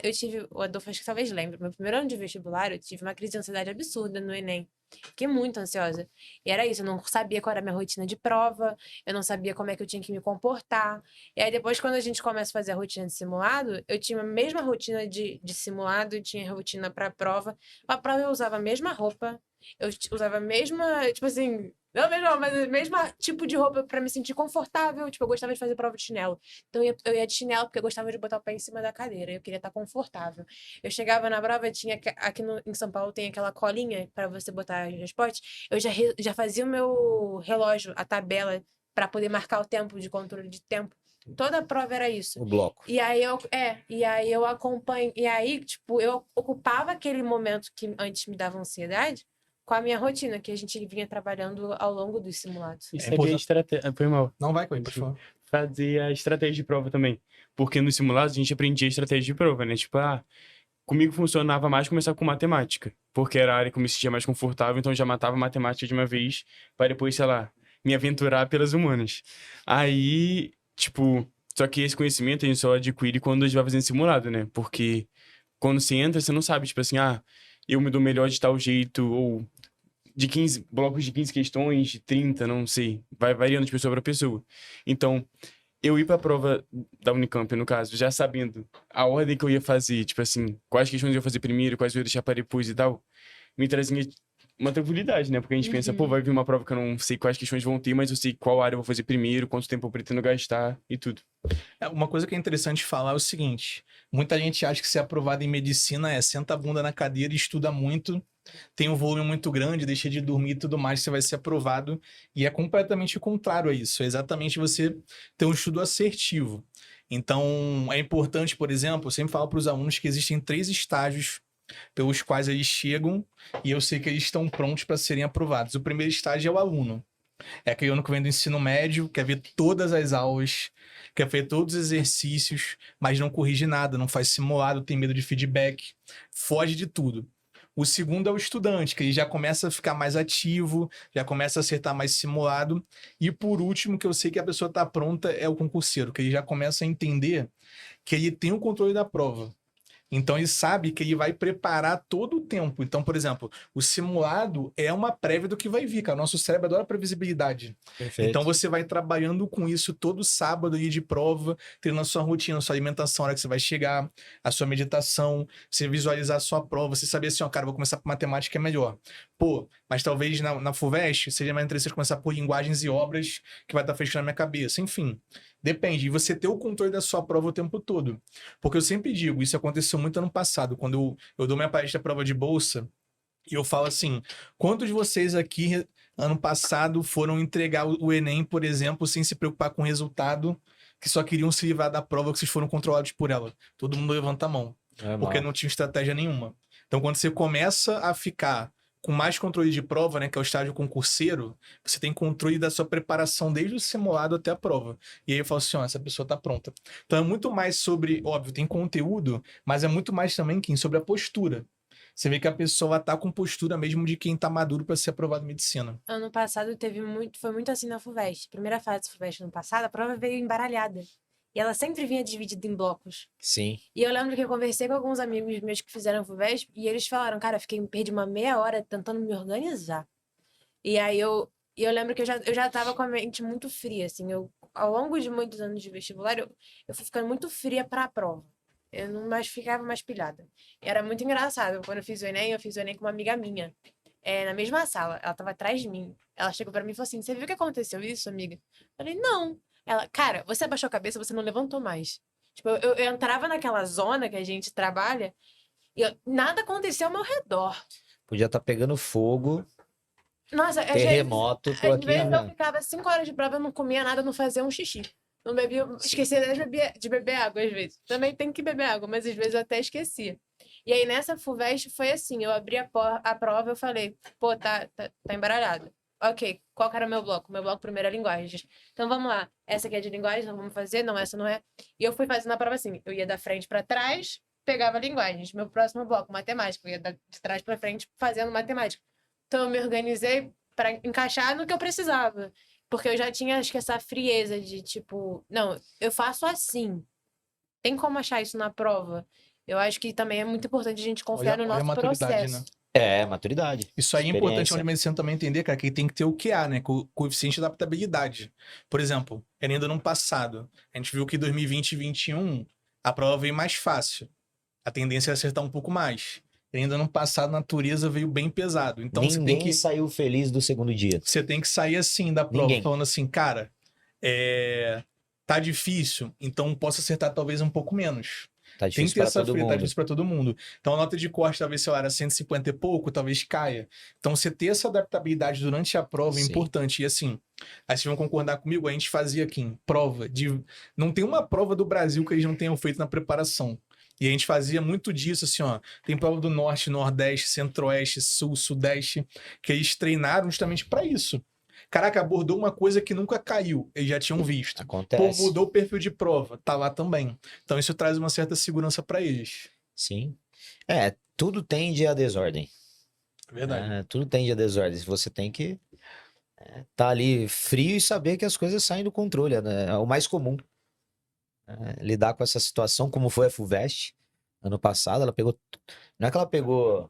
o Adolfo acho que talvez lembre, meu primeiro ano de vestibular, eu tive uma crise de ansiedade absurda no Enem. Fiquei muito ansiosa. E era isso, eu não sabia qual era a minha rotina de prova, eu não sabia como é que eu tinha que me comportar. E aí depois, quando a gente começa a fazer a rotina de simulado, eu tinha a mesma rotina de simulado, eu tinha rotina pra prova. Pra prova eu usava a mesma roupa, eu usava a mesma, tipo assim, não a mesma, mas o mesmo tipo de roupa pra me sentir confortável. Tipo, eu gostava de fazer prova de chinelo. Então eu ia de chinelo porque eu gostava de botar o pé em cima da cadeira. Eu queria estar confortável. Eu chegava na prova, tinha aqui em São Paulo tem aquela colinha pra você botar as respostas. Eu já fazia o meu relógio, a tabela, pra poder marcar o tempo, de controle de tempo. Toda a prova era isso. O bloco. E aí eu acompanho. E aí, tipo, eu ocupava aquele momento que antes me dava ansiedade com a minha rotina, que a gente vinha trabalhando ao longo dos simulados. Isso É é importante. estratégia. Foi mal. Não vai, Coelho, por favor. Fazer a estratégia de prova também. Porque no simulado a gente aprendia a estratégia de prova, né? Tipo, comigo funcionava mais começar com matemática. Porque era a área que eu me sentia mais confortável, então eu já matava matemática de uma vez, para depois, sei lá, me aventurar pelas humanas. Aí, tipo, só que esse conhecimento a gente só adquire quando a gente vai fazendo simulado, né? Porque quando você entra, você não sabe, tipo assim, eu me dou melhor de tal jeito, ou de 15 blocos de 15 questões, de 30, não sei. Vai variando de pessoa para pessoa. Então, eu ir pra prova da Unicamp, no caso, já sabendo a ordem que eu ia fazer, tipo assim, quais questões eu ia fazer primeiro, quais eu ia deixar pra depois e tal, me trazia uma tranquilidade, né? Porque a gente pensa, pô, vai vir uma prova que eu não sei quais questões vão ter, mas eu sei qual área eu vou fazer primeiro, quanto tempo eu pretendo gastar e tudo. Uma coisa que é interessante falar é o seguinte: muita gente acha que ser aprovado em medicina é senta a bunda na cadeira e estuda muito, tem um volume muito grande, deixa de dormir e tudo mais, você vai ser aprovado. E é completamente o contrário a isso. É exatamente você ter um estudo assertivo. Então, é importante, por exemplo, eu sempre falo para os alunos que existem 3 estágios pelos quais eles chegam e eu sei que eles estão prontos para serem aprovados. O primeiro estágio é o aluno. É aquele aluno que vem do ensino médio, quer ver todas as aulas, quer ver todos os exercícios, mas não corrige nada, não faz simulado, tem medo de feedback, foge de tudo. O segundo é o estudante, que ele já começa a ficar mais ativo, já começa a acertar mais simulado. E por último, que eu sei que a pessoa está pronta, é o concurseiro, que ele já começa a entender que ele tem o controle da prova. Então ele sabe que ele vai preparar todo o tempo. Então, por exemplo, o simulado é uma prévia do que vai vir, cara. Nosso cérebro adora previsibilidade. Perfeito. Então você vai trabalhando com isso todo sábado aí de prova, tendo a sua rotina, a sua alimentação, a hora que você vai chegar, a sua meditação, você visualizar a sua prova, você saber assim, ó, cara, vou começar por matemática é melhor. Pô, mas talvez na FUVEST seja mais interessante começar por linguagens e obras que vai estar fechando na minha cabeça. Enfim, depende. E você ter o controle da sua prova o tempo todo. Porque eu sempre digo, isso aconteceu muito ano passado, quando eu dou minha palestra prova de bolsa, e eu falo assim, quantos de vocês aqui, ano passado, foram entregar o Enem, por exemplo, sem se preocupar com o resultado, que só queriam se livrar da prova, que vocês foram controlados por ela? Todo mundo levanta a mão. Porque não tinha estratégia nenhuma. Então, quando você começa a ficar com mais controle de prova, né, que é o estágio concurseiro, você tem controle da sua preparação desde o simulado até a prova. E aí eu falo assim, ó, essa pessoa tá pronta. Então é muito mais sobre, óbvio, tem conteúdo, mas é muito mais também, Kim, sobre a postura. Você vê que a pessoa tá com postura mesmo de quem tá maduro para ser aprovado em medicina. Ano passado foi muito assim na FUVEST. Primeira fase da FUVEST ano passado, a prova veio embaralhada. E ela sempre vinha dividida em blocos. Sim. E eu lembro que eu conversei com alguns amigos meus que fizeram FUVEST e eles falaram, cara, perdi uma meia hora tentando me organizar. E aí eu lembro que eu já tava com a mente muito fria, assim. Ao longo de muitos anos de vestibular, eu fui ficando muito fria pra prova. Eu não mais ficava mais pilhada. E era muito engraçado. Quando eu fiz o Enem com uma amiga minha. Na mesma sala. Ela tava atrás de mim. Ela chegou pra mim e falou assim, você viu que aconteceu isso, amiga? Eu falei, não. Ela, cara, você abaixou a cabeça, você não levantou mais. Tipo, eu entrava naquela zona que a gente trabalha e nada aconteceu ao meu redor. Podia estar pegando fogo, Nossa, terremoto, tô às aqui. vezes eu Né? ficava 5 horas de prova, eu não comia nada, não fazia um xixi. Não bebia, esquecia de beber água às vezes. Também tem que beber água, mas às vezes eu até esquecia. E aí nessa FUVEST foi assim, eu abri a prova, eu falei, pô, tá embaralhado. Ok, qual que era o meu bloco? O meu bloco primeiro é linguagens. Então vamos lá, essa aqui é de linguagens, então vamos fazer, não, essa não é. E eu fui fazendo a prova assim, eu ia da frente para trás, pegava linguagens. Meu próximo bloco, matemática, eu ia de trás para frente fazendo matemática. Então eu me organizei para encaixar no que eu precisava. Porque eu já tinha, acho que, essa frieza de, tipo, não, eu faço assim. Tem como achar isso na prova? Eu acho que também é muito importante a gente confiar no Olha a nosso maturidade, processo. né? Maturidade. Isso aí é importante Experiência. na medicina também entender, cara, que tem que ter o QA, né? Coeficiente de adaptabilidade. Por exemplo, ainda no passado, a gente viu que 2020 e 2021 a prova veio mais fácil. A tendência é acertar um pouco mais. Ainda no passado, a natureza veio bem pesado. Então Ninguém saiu feliz do segundo dia. você tem que sair assim da prova, Ninguém. falando assim, cara, tá difícil, então posso acertar talvez um pouco menos. Tá Tem que difícil ter para essa todo frieza, tá mundo. difícil para todo mundo. Então a nota de corte, talvez, sei lá, era 150 e pouco, talvez caia. Então você ter essa adaptabilidade durante a prova é Sim. importante. E assim, aí vocês vão concordar comigo, a gente fazia aqui, prova de... Não tem uma prova do Brasil que eles não tenham feito na preparação. E a gente fazia muito disso, assim, ó. Tem prova do Norte, Nordeste, Centro-Oeste, Sul, Sudeste, que eles treinaram justamente para isso. Caraca, abordou uma coisa que nunca caiu, eles já tinham visto. Pô, Acontece. mudou o perfil de prova, tá lá também. Então isso traz uma certa segurança para eles. Sim. Tudo tende à desordem. Verdade. Tudo tende à desordem. Você tem que tá ali frio e saber que as coisas saem do controle. É o mais comum. Lidar com essa situação, como foi a FUVEST ano passado, ela pegou. Não é que ela pegou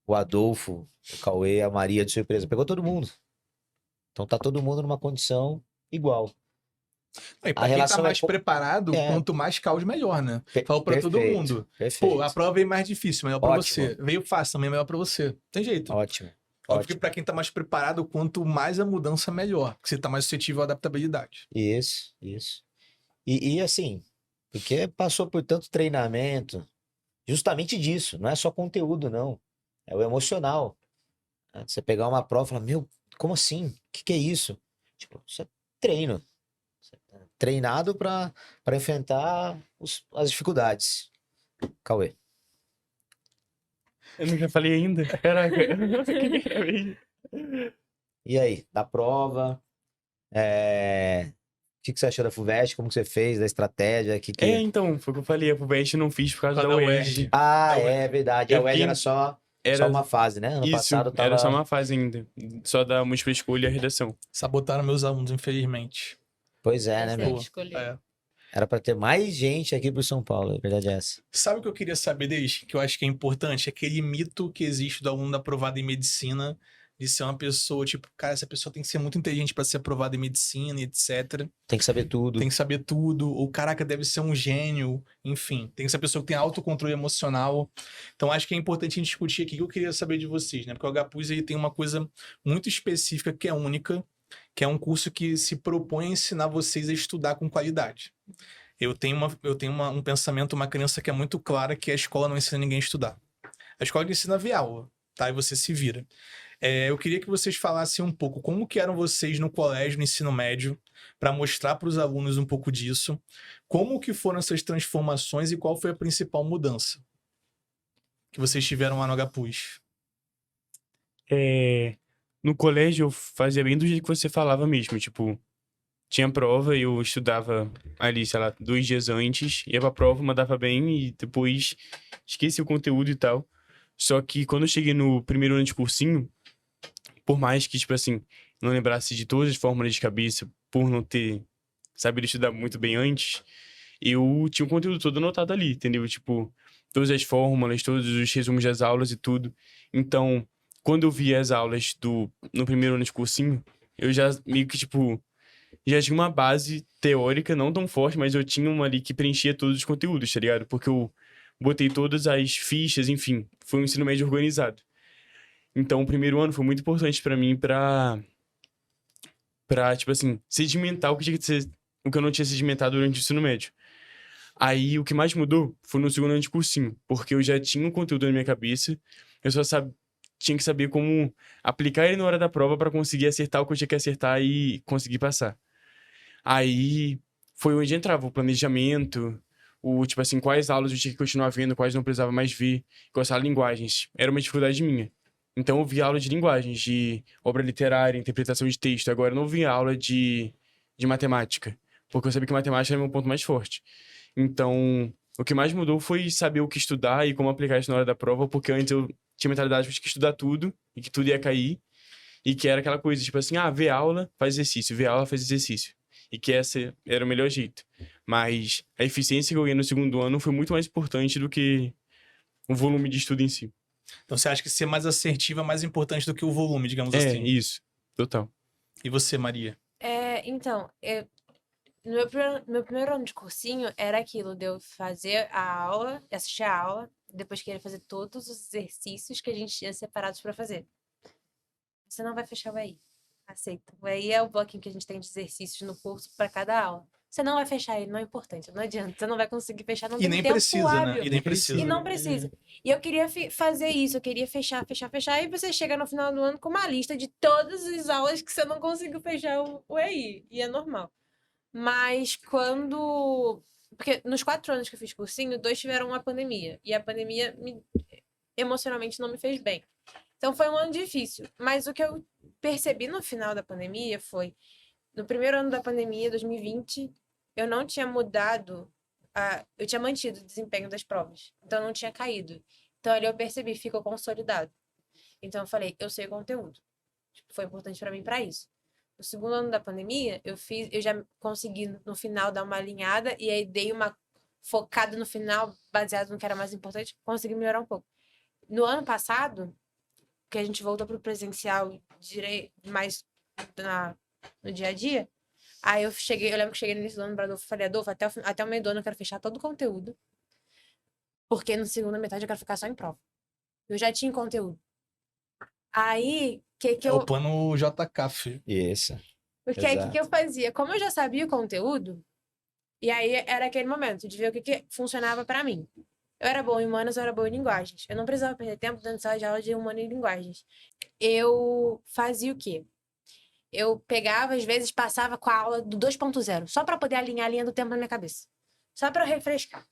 o Adolfo, o Cauê, a Maria de surpresa, pegou todo mundo. Então tá todo mundo numa condição igual. E A pra quem tá relação mais é... preparado, É. quanto mais caos, melhor, né? Falo pra todo Perfeito, mundo. perfeito. Pô, a prova veio mais difícil, melhor pra Ótimo. você. Veio fácil, também melhor pra você. Tem jeito. Ótimo. Óbvio que Ótimo. pra quem tá mais preparado, quanto mais a mudança, melhor. Porque você tá mais suscetível à adaptabilidade. Isso, isso. E assim, porque passou por tanto treinamento, justamente disso, não é só conteúdo, não. É o emocional. Né? Você pegar uma prova e falar, meu, como assim? O que é isso? Tipo, isso é treino. Você tá treinado para enfrentar as dificuldades. Cauê. Eu não já falei ainda. Caraca. Que gravei. E aí, da prova? O que você achou da FUVEST? Como que você fez? Da estratégia? Então, foi o que eu falei. A FUVEST eu não fiz por causa Por da causa da UERJ. Ah, Da UERJ. é verdade. A Eu UERJ fiquei- era só Era uma fase, né? Ano isso, passado era só tava... uma fase ainda. Só da múltipla escolha e a redação. Sabotaram meus alunos, infelizmente. Pois é, né, Essa meu? aí Pô, escolheu. é. Era pra ter mais gente aqui pro São Paulo, a verdade é essa. Sabe o que eu queria saber deles? Que eu acho que é importante? Aquele mito que existe do aluno aprovado em medicina, de ser uma pessoa, tipo, cara, essa pessoa tem que ser muito inteligente pra ser aprovada em medicina, e etc. Tem que saber tudo. Tem que saber tudo, ou caraca, deve ser um gênio, enfim. Tem que ser uma pessoa que tem autocontrole emocional. Então, acho que é importante a gente discutir aqui, que eu queria saber de vocês, né? Porque o HPUS ele tem uma coisa muito específica que é única, que é um curso que se propõe a ensinar vocês a estudar com qualidade. Eu tenho um pensamento, uma crença que é muito clara, que a escola não ensina ninguém a estudar. A escola ensina a ver aula, tá? E você se vira. Eu queria que vocês falassem um pouco como que eram vocês no colégio, no ensino médio, para mostrar para os alunos um pouco disso, como que foram essas transformações e qual foi a principal mudança que vocês tiveram lá no HPUS. No colégio eu fazia bem do jeito que você falava mesmo, tipo, tinha prova e eu estudava ali, sei lá, 2 dias antes, ia pra prova, mandava bem e depois esqueci o conteúdo e tal. Só que quando eu cheguei no primeiro ano de cursinho, por mais que, tipo assim, não lembrasse de todas as fórmulas de cabeça, por não ter sabido estudar muito bem antes, eu tinha o conteúdo todo anotado ali, entendeu? Tipo, todas as fórmulas, todos os resumos das aulas e tudo. Então, quando eu via as aulas no primeiro ano de cursinho, eu já meio que, tipo, já tinha uma base teórica, não tão forte, mas eu tinha uma ali que preenchia todos os conteúdos, tá ligado? Porque eu botei todas as fichas, enfim, foi um ensino médio organizado. Então, o primeiro ano foi muito importante pra mim pra, tipo assim, sedimentar o que tinha que ser, o que eu não tinha sedimentado durante o ensino médio. Aí, o que mais mudou foi no segundo ano de cursinho, porque eu já tinha um conteúdo na minha cabeça, eu só tinha que saber como aplicar ele na hora da prova pra conseguir acertar o que eu tinha que acertar e conseguir passar. Aí, foi onde entrava o planejamento, tipo assim, quais aulas eu tinha que continuar vendo, quais não precisava mais ver, gostar de linguagens. Era uma dificuldade minha. Então, eu via aula de linguagens, de obra literária, interpretação de texto. Agora, eu não via aula de matemática, porque eu sabia que matemática era meu ponto mais forte. Então, o que mais mudou foi saber o que estudar e como aplicar isso na hora da prova, porque antes eu tinha mentalidade de que tinha que estudar tudo e que tudo ia cair, e que era aquela coisa, tipo assim, vê aula, faz exercício, vê aula, faz exercício. E que esse era o melhor jeito. Mas a eficiência que eu ganhei no segundo ano foi muito mais importante do que o volume de estudo em si. Então, você acha que ser mais assertivo é mais importante do que o volume, digamos assim? Isso. Total. E você, Maria? Então, no meu primeiro ano de cursinho era aquilo de eu fazer a aula, assistir a aula, depois querer fazer todos os exercícios que a gente tinha separados pra fazer. Você não vai fechar o EI. Aceita. O EI é o bloquinho que a gente tem de exercícios no curso pra cada aula. Você não vai fechar ele, não é importante, não adianta. Você não vai conseguir fechar, não E tem nem tempo precisa, hábil. né? E nem precisa. E não precisa. E eu queria fazer isso, eu queria fechar. E você chega no final do ano com uma lista de todas as aulas que você não conseguiu fechar o EI. E é normal. Mas quando... Porque nos 4 anos que eu fiz cursinho, 2 tiveram uma pandemia. E a pandemia emocionalmente não me fez bem. Então foi um ano difícil. Mas o que eu percebi no final da pandemia foi... No primeiro ano da pandemia, 2020, eu não tinha mudado... eu tinha mantido o desempenho das provas. Então eu não tinha caído. Então ali eu percebi, ficou consolidado. Então eu falei, eu sei o conteúdo. Foi importante para mim para isso. No segundo ano da pandemia, eu já consegui no final dar uma alinhada e aí dei uma focada no final, baseado no que era mais importante, consegui melhorar um pouco. No ano passado, que a gente voltou para o presencial mais no dia a dia, Aí eu lembro que cheguei no início do ano pra Adolfo e falei, Adolfo, até o meio do ano eu quero fechar todo o conteúdo, porque na segunda metade eu quero ficar só em prova. Eu já tinha conteúdo. Aí, É o plano JK. Isso. que eu fazia? Como eu já sabia o conteúdo, e aí era aquele momento de ver o que funcionava pra mim. Eu era boa em humanas, eu era boa em linguagens. Eu não precisava perder tempo dentro de sala de aula de humanas e linguagens. Eu fazia o quê? Eu pegava, às vezes, passava com a aula do 2.0, só pra poder alinhar a linha do tempo na minha cabeça. Só pra eu refrescar.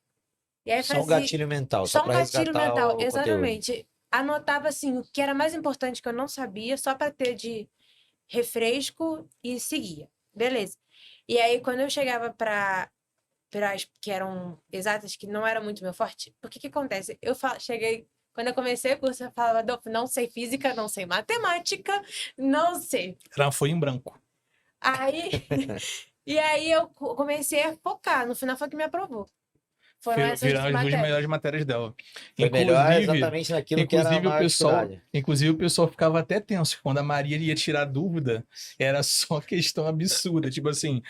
E aí Só um fazia gatilho mental, só só um pra gatilho resgatar mental, o conteúdo. exatamente. Anotava assim o que era mais importante que eu não sabia, só pra ter de refresco e seguia. Beleza. E aí, quando eu chegava para as que eram exatas, que não era muito meu forte, porque que acontece? Cheguei, quando eu comecei o curso, eu falava, Adolfo, não sei física, não sei matemática, não sei. Era uma folha em branco. Aí, e aí eu comecei a focar, no final foi que me aprovou. Foram essas Viraram as duas matérias. melhores matérias dela. Foi melhor exatamente naquilo que era a maior dificuldade. Inclusive, o pessoal ficava até tenso. Quando a Maria ia tirar dúvida, era só questão absurda. Tipo assim,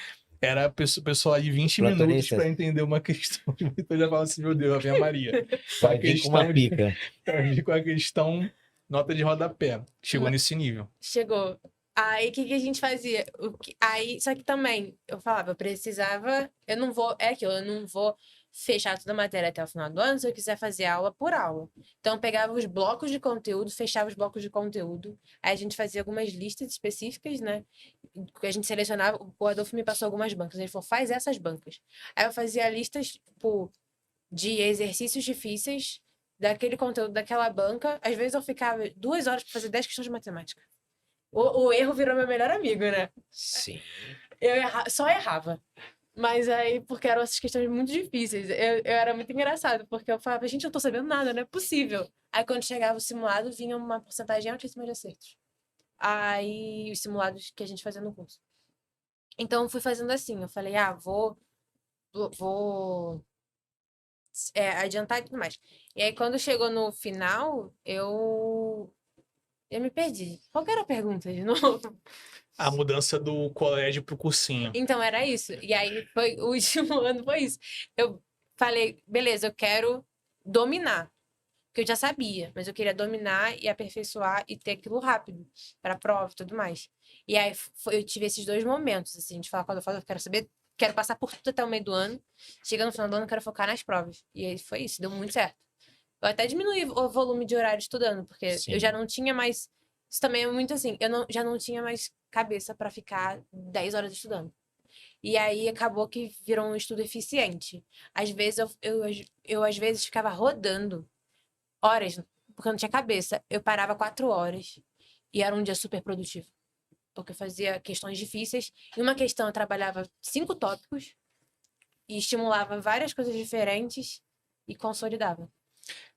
era o pessoal aí 20 minutos Plantonistas. para entender uma questão. Então já fala assim, meu Deus, vem a Maria. Vai vir com uma pica. Vai vir com a questão nota de rodapé. Chegou nesse nível. Chegou. Aí, o que a gente fazia? Aí, só que também, eu falava, eu precisava, eu não vou, é aquilo, eu não vou fechar toda a matéria até o final do ano se eu quiser fazer aula por aula. Então, eu pegava os blocos de conteúdo, fechava os blocos de conteúdo, aí a gente fazia algumas listas específicas, né? Que a gente selecionava, o Adolfo me passou algumas bancas, ele falou, faz essas bancas. Aí eu fazia listas, tipo, de exercícios difíceis daquele conteúdo daquela banca. Às vezes eu ficava 2 horas para fazer 10 questões de matemática. O erro virou meu melhor amigo, né? Sim. Eu só errava. Mas aí, porque eram essas questões muito difíceis, eu era muito engraçado, porque eu falava, gente, eu não tô sabendo nada, não é possível. Aí quando chegava o simulado, vinha uma porcentagem altíssima de acertos. Aí, os simulados que a gente fazia no curso. Então, eu fui fazendo assim, eu falei, vou adiantar e tudo mais. E aí, quando chegou no final, eu me perdi. Qual que era a pergunta de novo? A mudança do colégio pro cursinho. Então, era isso. E aí, o último ano foi isso. Eu falei, beleza, eu quero dominar. Que eu já sabia, mas eu queria dominar e aperfeiçoar e ter aquilo rápido para prova e tudo mais. E aí, eu tive esses dois momentos, assim, de falar, quando eu falo, eu quero saber, quero passar por tudo até o meio do ano. Chega no final do ano, eu quero focar nas provas. E aí, foi isso, deu muito certo. Eu até diminuí o volume de horário estudando, porque Sim. eu já não tinha mais. Isso também é muito assim, já não tinha mais cabeça para ficar 10 horas estudando. E aí acabou que virou um estudo eficiente. Às vezes eu às vezes ficava rodando horas, porque eu não tinha cabeça. Eu parava 4 horas e era um dia super produtivo. Porque eu fazia questões difíceis. E uma questão eu trabalhava 5 tópicos e estimulava várias coisas diferentes e consolidava.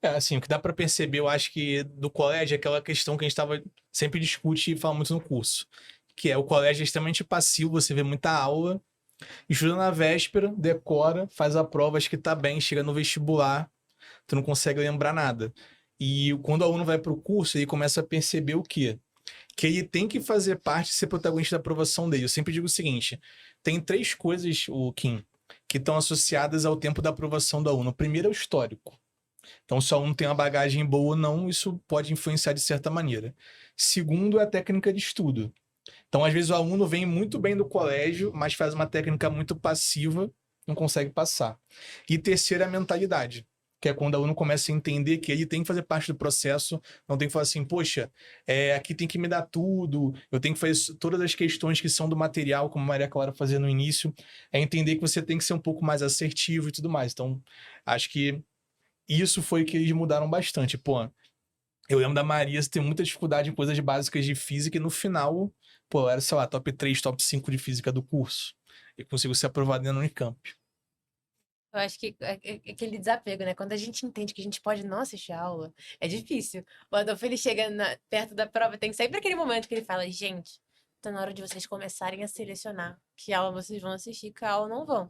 Assim, o que dá pra perceber, eu acho que do colégio é aquela questão que a gente sempre discute e fala muito no curso. Que é o colégio é extremamente passivo, você vê muita aula, estuda na véspera, decora, faz a prova, acho que tá bem, chega no vestibular, tu não consegue lembrar nada. E quando o aluno vai pro curso, ele começa a perceber o quê? Que ele tem que fazer parte, ser protagonista da aprovação dele. Eu sempre digo o seguinte, tem 3 coisas, o Kim, que estão associadas ao tempo da aprovação do aluno. O primeiro é o histórico. Então, se o aluno tem uma bagagem boa ou não, isso pode influenciar de certa maneira. Segundo é a técnica de estudo. Então, às vezes, o aluno vem muito bem do colégio, mas faz uma técnica muito passiva, não consegue passar. E terceiro é a mentalidade, que é quando o aluno começa a entender que ele tem que fazer parte do processo, não tem que falar assim, poxa, aqui tem que me dar tudo, eu tenho que fazer todas as questões que são do material, como a Maria Clara fazia no início, é entender que você tem que ser um pouco mais assertivo e tudo mais. Então, acho que isso foi que eles mudaram bastante. Pô, eu lembro da Maria ter muita dificuldade em coisas básicas de física e no final, pô, eu era, sei lá, top 3, top 5 de física do curso. E consigo ser aprovado dentro do Unicamp. Eu acho que é aquele desapego, né? Quando a gente entende que a gente pode não assistir a aula, é difícil. O Adolfo, ele chega perto da prova, tem sempre aquele momento que ele fala, gente, tá na hora de vocês começarem a selecionar que aula vocês vão assistir, que aula não vão.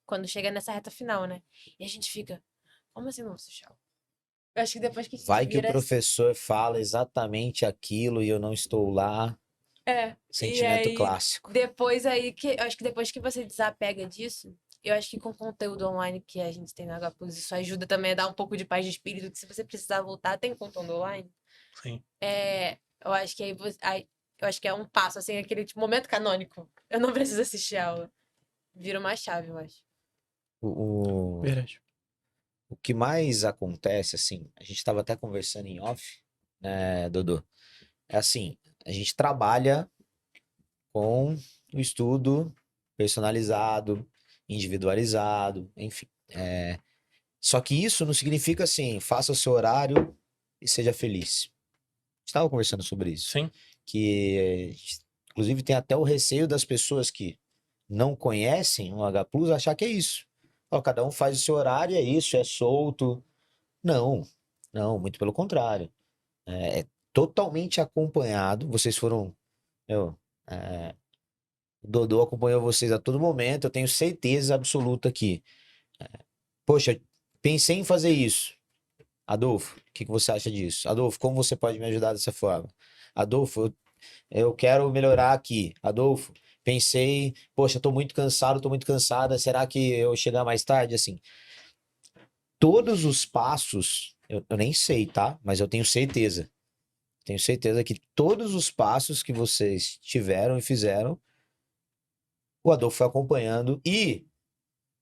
Quando chega nessa reta final, né? E a gente fica, como assim não vou assistir a aula? Eu acho que depois que a gente Vai que o vira... professor fala exatamente aquilo e eu não estou lá. É. Sentimento aí, clássico. Depois aí, eu acho que depois que você desapega disso, eu acho que com o conteúdo online que a gente tem na H+, isso ajuda também a dar um pouco de paz de espírito, que se você precisar voltar, tem conteúdo online. Sim. Eu acho que eu acho que é um passo, assim, aquele tipo, momento canônico. Eu não preciso assistir a aula. Vira uma chave, eu acho. O, Verdade. o que mais acontece, assim, a gente estava até conversando em off, né, Dodô? É assim, a gente trabalha com o estudo personalizado, individualizado, enfim. Só que isso não significa assim, faça o seu horário e seja feliz. A gente estava conversando sobre isso. Sim. Que, inclusive, tem até o receio das pessoas que não conhecem o H+, achar que é isso. Ó, cada um faz o seu horário, é isso, é solto. Não, não, muito pelo contrário. É totalmente acompanhado. Vocês foram. É, o Dodô acompanhou vocês a todo momento, eu tenho certeza absoluta que, poxa, pensei em fazer isso. Adolfo, o que que você acha disso? Adolfo, como você pode me ajudar dessa forma? Adolfo, eu quero melhorar aqui. Adolfo, pensei, poxa, tô muito cansado, tô muito cansada, será que eu chegar mais tarde? Assim, todos os passos, eu nem sei, tá? Mas eu tenho certeza. Tenho certeza que todos os passos que vocês tiveram e fizeram, o Adolfo foi acompanhando e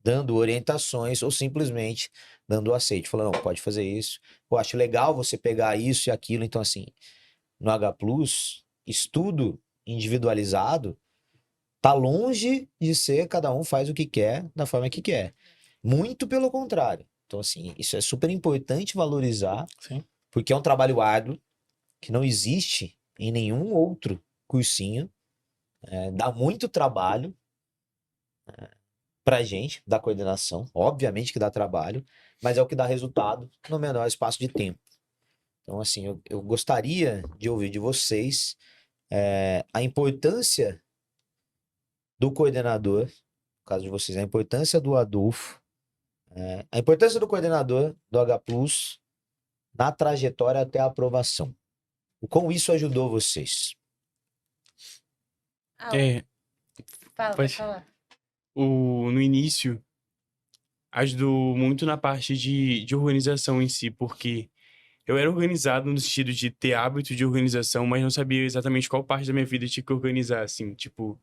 dando orientações ou simplesmente dando o aceite. Falando, não, pode fazer isso. Eu acho legal você pegar isso e aquilo. Então, assim, no H+, estudo individualizado tá longe de ser cada um faz o que quer, da forma que quer. Muito pelo contrário. Então, assim, isso é super importante valorizar, Sim. porque é um trabalho árduo que não existe em nenhum outro cursinho. Dá muito trabalho pra gente, da coordenação. Obviamente que dá trabalho, mas é o que dá resultado no menor espaço de tempo. Então, assim, eu gostaria de ouvir de vocês a importância do coordenador, no caso de vocês, a importância do Adolfo, a importância do coordenador do H+, na trajetória até a aprovação. O quão isso ajudou vocês? É, Fala, pode- pode falar. no início, ajudou muito na parte de organização em si, porque eu era organizado no sentido de ter hábito de organização, mas não sabia exatamente qual parte da minha vida eu tinha que organizar, assim, tipo,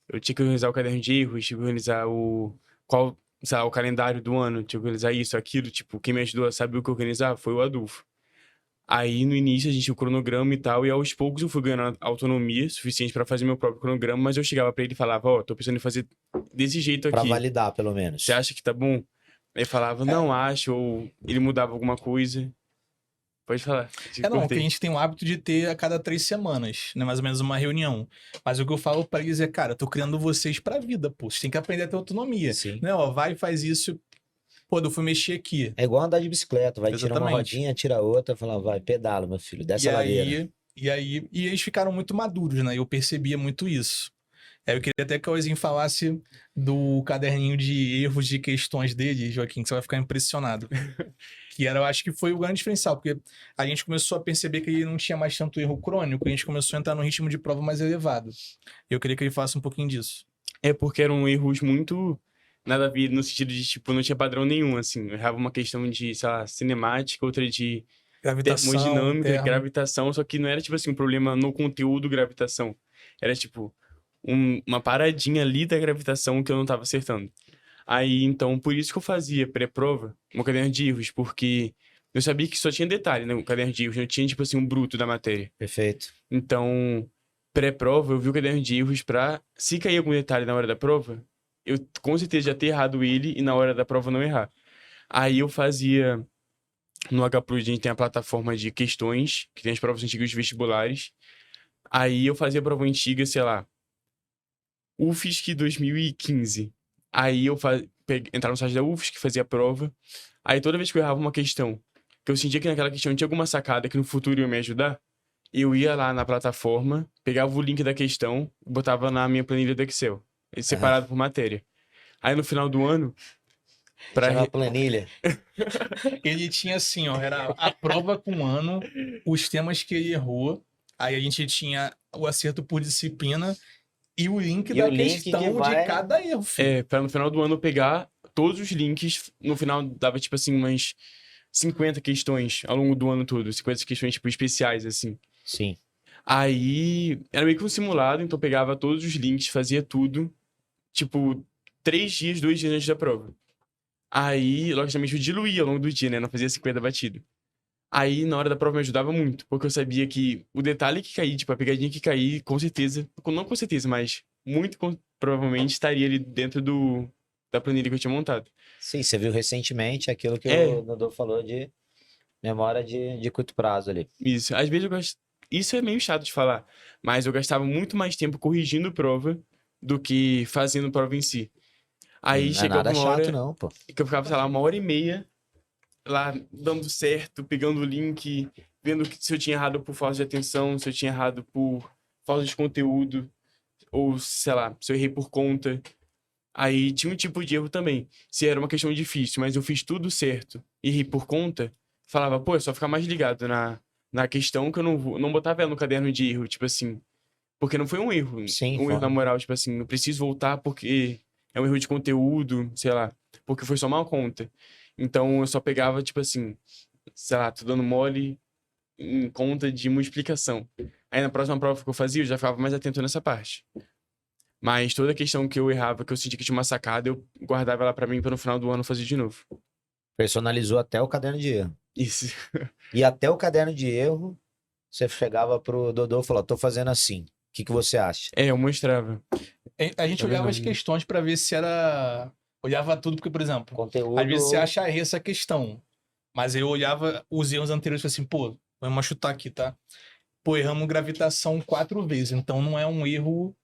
eu tinha que organizar o caderno de erros, tinha que organizar sei lá, o calendário do ano, tinha que organizar isso, aquilo, tipo, quem me ajudou a saber o que organizar foi o Adolfo. Aí, no início, a gente tinha o cronograma e tal, e aos poucos eu fui ganhando autonomia suficiente pra fazer meu próprio cronograma, mas eu chegava pra ele e falava, ó, tô pensando em fazer desse jeito Para aqui. validar, pelo menos. Você acha que tá bom? Aí falava, não acho, ou ele mudava alguma coisa. Pode falar. Te Não, que a cortei. gente tem o hábito de ter a cada 3 semanas, né? Mais ou menos uma reunião. Mas o que eu falo pra eles é, cara, eu tô criando vocês pra vida, pô. Vocês têm que aprender a ter autonomia. Sim. Né? Ó, vai e faz isso. Pô, eu fui mexer aqui. É igual andar de bicicleta, vai tirar uma Exatamente. rodinha, tira outra, fala, vai, pedala, meu filho, desce E a ladeira. e eles ficaram muito maduros, né? Eu percebia muito isso. Aí eu queria até que o Oizinho falasse do caderninho de erros de questões dele, Joaquim, que você vai ficar impressionado. Que era, eu acho que foi o grande diferencial, porque a gente começou a perceber que ele não tinha mais tanto erro crônico, a gente começou a entrar num ritmo de prova mais elevado. Eu queria que ele falasse um pouquinho disso. É porque eram erros muito nada a ver, no sentido de, tipo, não tinha padrão nenhum, assim. Eu errava uma questão de, sei lá, cinemática, outra de Gravitação, termodinâmica, termo. gravitação, só que não era, tipo assim, um problema no conteúdo gravitação. Era, tipo, uma paradinha ali da gravitação que eu não tava acertando. Aí, então, por isso que eu fazia pré-prova, um caderno de erros, porque eu sabia que só tinha detalhe, né? O caderno de erros, não tinha, tipo assim, um bruto da matéria. Perfeito. Então, pré-prova, eu vi o caderno de erros pra, se cair algum detalhe na hora da prova, eu com certeza já ter errado ele e na hora da prova não errar. Aí eu fazia, no H+, a gente tem a plataforma de questões, que tem as provas antigas de vestibulares. Aí eu fazia prova antiga, sei lá, UFSC 2015. Aí eu entrava no site da UFSC, fazia a prova. Aí toda vez que eu errava uma questão, que eu sentia que naquela questão tinha alguma sacada que no futuro ia me ajudar, eu ia lá na plataforma, pegava o link da questão, botava na minha planilha do Excel, separado por matéria. Aí no final do ano, Tinha uma planilha. Ele tinha assim, ó, era a prova com um ano, os temas que ele errou, Aí a gente tinha o acerto por disciplina e o link E da o link que questão vai- de cada erro, filho. Pra no final do ano eu pegar todos os links. No final dava, tipo assim, umas 50 questões ao longo do ano todo. 50 questões, tipo, especiais, assim. Sim. Aí era meio que um simulado, então eu pegava todos os links, fazia tudo. Tipo, 3 dias, 2 dias antes da prova. Aí, logicamente, eu diluía ao longo do dia, né? Não fazia 50 batido. Aí, na hora da prova, me ajudava muito, porque eu sabia que o detalhe que caía, tipo, a pegadinha que caía, com certeza, não com certeza, mas provavelmente estaria ali dentro da planilha que eu tinha montado. Sim, você viu recentemente aquilo que É. o Dodô falou de memória de curto prazo ali. Isso. Às vezes eu gosto. Isso é meio chato de falar, mas eu gastava muito mais tempo corrigindo prova do que fazendo prova em si. Aí Não é chegava nada uma chato, hora não, pô. que eu ficava, sei lá, 1h30 lá dando certo, pegando o link, vendo se eu tinha errado por falta de atenção, se eu tinha errado por falta de conteúdo, ou sei lá, se eu errei por conta. Aí tinha um tipo de erro também. Se era uma questão difícil, mas eu fiz tudo certo e errei por conta, falava, pô, é só ficar mais ligado na questão que eu não botava ela no caderno de erro, tipo assim. Porque não foi um erro. Sim, Um erro na foi. moral, tipo assim, não preciso voltar porque é um erro de conteúdo, sei lá, porque foi só uma conta. Então eu só pegava, tipo assim, sei lá, tô dando mole em conta de uma explicação. Aí na próxima prova que eu fazia, eu já ficava mais atento nessa parte. Mas toda questão que eu errava, que eu sentia que tinha uma sacada, eu guardava ela pra mim pra no final do ano fazer de novo. Personalizou até o caderno de erro. Isso. E até o caderno de erro, você chegava pro Dodô e falou: tô fazendo assim. O que que você acha? É, eu mostrava. A gente É olhava as verdade. questões pra ver se era. Olhava tudo, porque, por exemplo, Conteúdo. às vezes você acha erro essa questão. Mas eu olhava os erros anteriores e falei assim, pô, vamos chutar aqui, tá? Pô, erramos gravitação 4 vezes. Então não é um erro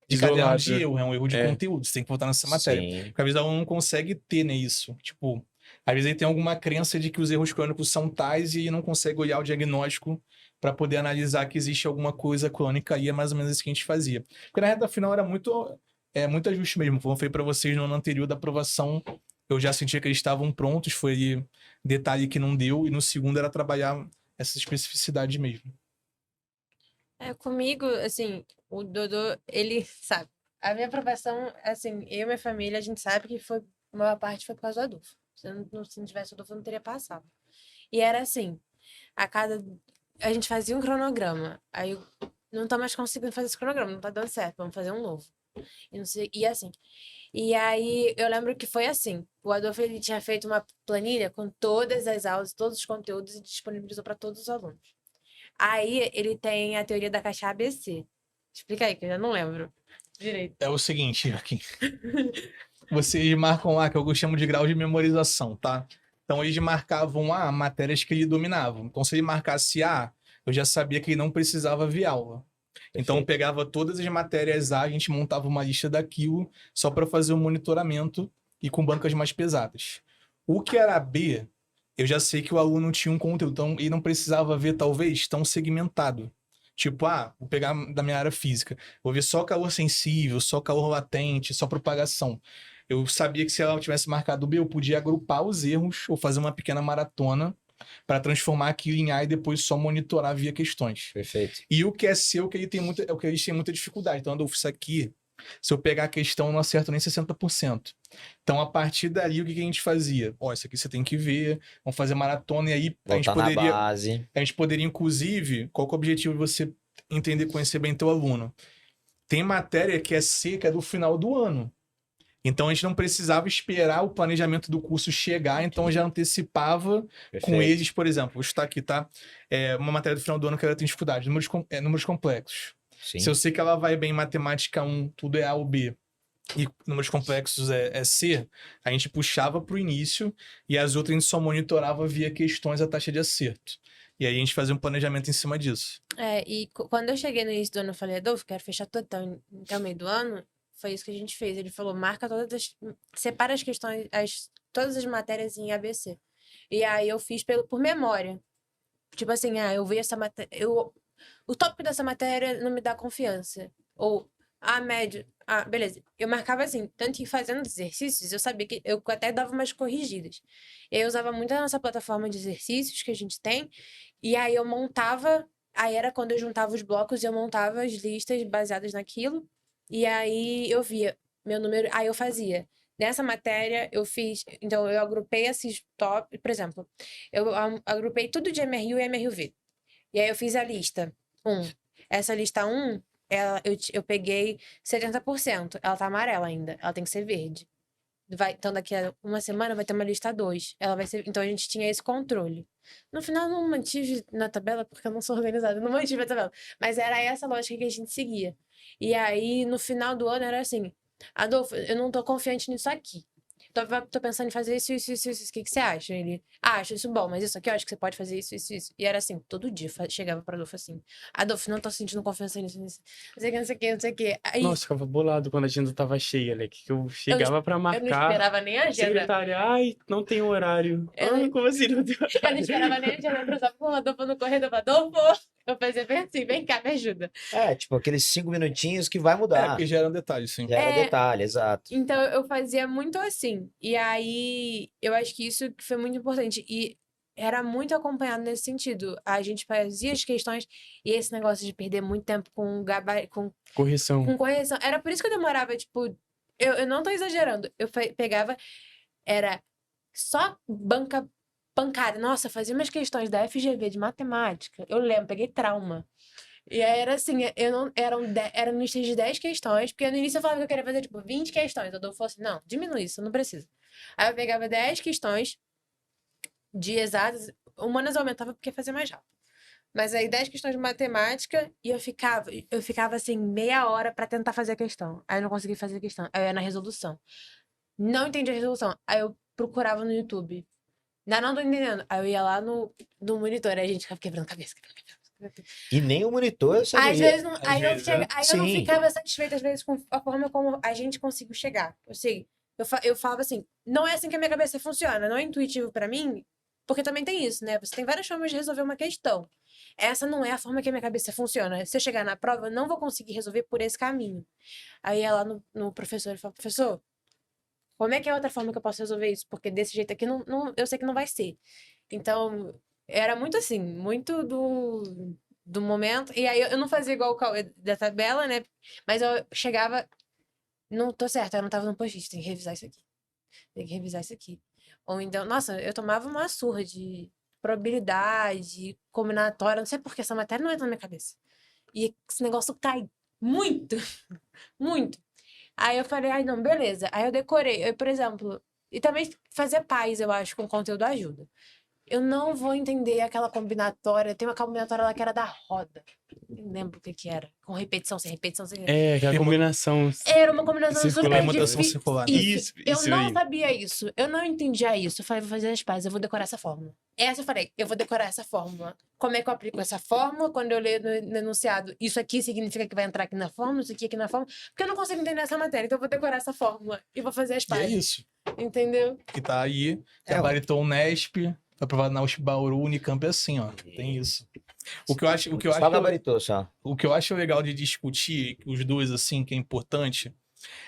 de caderno de Isolado. erro, é um erro de É. conteúdo. Você tem que voltar nessa matéria. Sim. Porque às vezes o aluno não consegue ter, né, isso. Tipo, às vezes ele tem alguma crença de que os erros crônicos são tais e não consegue olhar o diagnóstico para poder analisar que existe alguma coisa crônica e é mais ou menos isso que a gente fazia. Porque na reta final era muito ajuste mesmo. Como eu falei para vocês no ano anterior da aprovação, eu já sentia que eles estavam prontos, foi ali detalhe que não deu, e no segundo era trabalhar essa especificidade mesmo. Comigo, assim, o Dodô, ele sabe. A minha aprovação, assim, eu e minha família, a gente sabe que foi, a maior parte foi por causa do Adolfo. Se não tivesse o Adolfo, eu não teria passado. E era assim, a gente fazia um cronograma. Aí eu não tá mais conseguindo fazer esse cronograma, não tá dando certo, vamos fazer um novo. E não sei, e assim. E aí eu lembro que foi assim, o Adolfo ele tinha feito uma planilha com todas as aulas, todos os conteúdos e disponibilizou para todos os alunos. Aí ele tem a teoria da caixa ABC. Explica aí, que eu já não lembro direito. É o seguinte, aqui. Vocês marcam lá, que eu chamo de grau de memorização, tá? Então eles marcavam A, matérias que ele dominava. Então se ele marcasse A, eu já sabia que ele não precisava ver aula. Então eu pegava todas as matérias A, a gente montava uma lista daquilo só para fazer o monitoramento e com bancas mais pesadas. O que era B, eu já sei que o aluno tinha um conteúdo, então ele não precisava ver talvez tão segmentado. Tipo, vou pegar da minha área física, vou ver só calor sensível, só calor latente, só propagação. Eu sabia que se ela tivesse marcado B, eu podia agrupar os erros ou fazer uma pequena maratona para transformar aquilo em A e depois só monitorar via questões. Perfeito. E o que é seu, que ele tem é o que eles têm muita dificuldade. Então, Adolfo, isso aqui, se eu pegar a questão, eu não acerto nem 60%. Então, a partir dali, o que a gente fazia? Isso aqui você tem que ver, vamos fazer maratona, e aí Voltar na base. a gente poderia, inclusive, qual que é o objetivo de você entender, conhecer bem teu aluno? Tem matéria que é seca do final do ano. Então, a gente não precisava esperar o planejamento do curso chegar, então eu já antecipava com Perfeito. eles, por exemplo, vou chutar aqui, tá? Uma matéria do final do ano que ela tem dificuldade, números complexos. Sim. Se eu sei que ela vai bem em matemática 1, tudo é A ou B, e números complexos é C, a gente puxava para o início e as outras a gente só monitorava via questões a taxa de acerto. E aí a gente fazia um planejamento em cima disso. Quando eu cheguei no início do ano, eu falei, Adolfo, quero fechar tudo até o meio do ano. Foi isso que a gente fez. Ele falou, separa as questões, todas as matérias em ABC. E aí eu fiz por memória. Tipo assim, eu vi essa matéria, o tópico dessa matéria não me dá confiança. Ou, médio, beleza. Eu marcava assim, tanto que fazendo os exercícios, eu sabia que eu até dava umas corrigidas. E aí eu usava muito a nossa plataforma de exercícios que a gente tem, e aí eu montava Aí era quando eu juntava os blocos e eu montava as listas baseadas naquilo. E aí eu via meu número, aí eu fazia. Nessa matéria eu fiz, então eu agrupei esses top, por exemplo, eu agrupei tudo de MRU e MRUV. E aí eu fiz a lista 1. Essa lista 1, eu peguei 70%. Ela tá amarela ainda, ela tem que ser verde. Então daqui a uma semana vai ter uma lista 2. Ela vai ser, então a gente tinha esse controle. No final eu não mantive na tabela, porque eu não sou organizada, não mantive a tabela. Mas era essa lógica que a gente seguia. E aí, no final do ano, era assim: Adolfo, eu não tô confiante nisso aqui. Tô pensando em fazer isso. O que você acha? Ele, acho isso bom, mas isso aqui eu acho que você pode fazer isso. E era assim, todo dia chegava pra Adolfo assim: Adolfo, não tô sentindo confiança nisso. Não sei o que, não sei o que. Aí, Nossa, ficava bolado quando a agenda tava cheia, né? Que eu chegava pra eu não marcar. esperava nem a agenda. Secretária, ai, não tem horário. Como assim não tem horário? Eu não esperava nem a agenda. Eu cruzava com o Adolfo no corredor. Adolfo! Eu fazia bem assim: vem cá, me ajuda. Tipo, aqueles 5 minutinhos que vai É, mudar. porque já era um detalhe, sim. Já era É. detalhe, exato. Então, eu fazia muito assim. E aí, eu acho que isso que foi muito importante. E era muito acompanhado nesse sentido. A gente fazia as questões e esse negócio de perder muito tempo com Correção. com correção. Era por isso que eu demorava, tipo... Eu não tô exagerando. Eu pegava... Era só pancada. Nossa, fazia umas questões da FGV de matemática. Eu lembro, peguei trauma. E aí era assim, eu não, eram listas de 10 questões, porque no início eu falava que eu queria fazer, tipo, 20 questões. O Adolfo falou assim, não, diminui isso, não precisa. Aí eu pegava 10 questões de exatas, humanas eu aumentava porque fazia mais rápido. Mas aí 10 questões de matemática e eu ficava assim, meia hora pra tentar fazer a questão. Aí eu não conseguia fazer a questão. Aí eu ia na resolução. Não entendi a resolução. Aí eu procurava no YouTube. Não tô entendendo. Aí eu ia lá no monitor, aí a gente ficava quebrando cabeça. E nem o monitor Às sabia. vezes, aí eu não Sim. ficava satisfeita, às vezes, com a forma como a gente conseguiu chegar. Assim, eu falava assim, não é assim que a minha cabeça funciona, não é intuitivo pra mim, porque também tem isso, né? Você tem várias formas de resolver uma questão. Essa não é a forma que a minha cabeça funciona. Se eu chegar na prova, eu não vou conseguir resolver por esse caminho. Aí ia lá no professor e fala, professor, como é que é outra forma que eu posso resolver isso? Porque desse jeito aqui, eu sei que não vai ser. Então, era muito assim, muito do momento. E aí eu não fazia igual o Cauê da tabela, né? Mas eu chegava, não tô certa, eu não tava no post-it, tem que revisar isso aqui. Tem que revisar isso aqui. Ou então, nossa, eu tomava uma surra de probabilidade, combinatória, não sei por que essa matéria não entra na minha cabeça. E esse negócio cai muito, muito. Aí eu falei, ai não, beleza. Aí eu decorei, por exemplo, e também fazer paz, eu acho, com conteúdo ajuda. Eu não vou entender aquela combinatória. Tem uma combinatória lá que era da roda. Nem lembro o que era. Com repetição, sem repetição, sem... É, aquela combinação. Era uma combinação Circular, super mutação difícil. circular. Isso. Eu Isso não aí. sabia isso. Eu não entendia isso. Eu falei, vou fazer as pazes, eu vou decorar essa fórmula. Essa eu falei, eu vou decorar essa fórmula. Como é que eu aplico essa fórmula? Quando eu leio no enunciado, isso aqui significa que vai entrar aqui na fórmula, isso aqui na fórmula. Porque eu não consigo entender essa matéria. Então eu vou decorar essa fórmula e vou fazer as E é pazes. isso. Entendeu? Que tá aí, É, gabaritou o Nesp, foi aprovado na USP Bauru, Unicamp é assim, ó. Tem isso. O que eu acho, Só gabaritou, só. o que eu acho legal de discutir, os dois, assim, que é importante,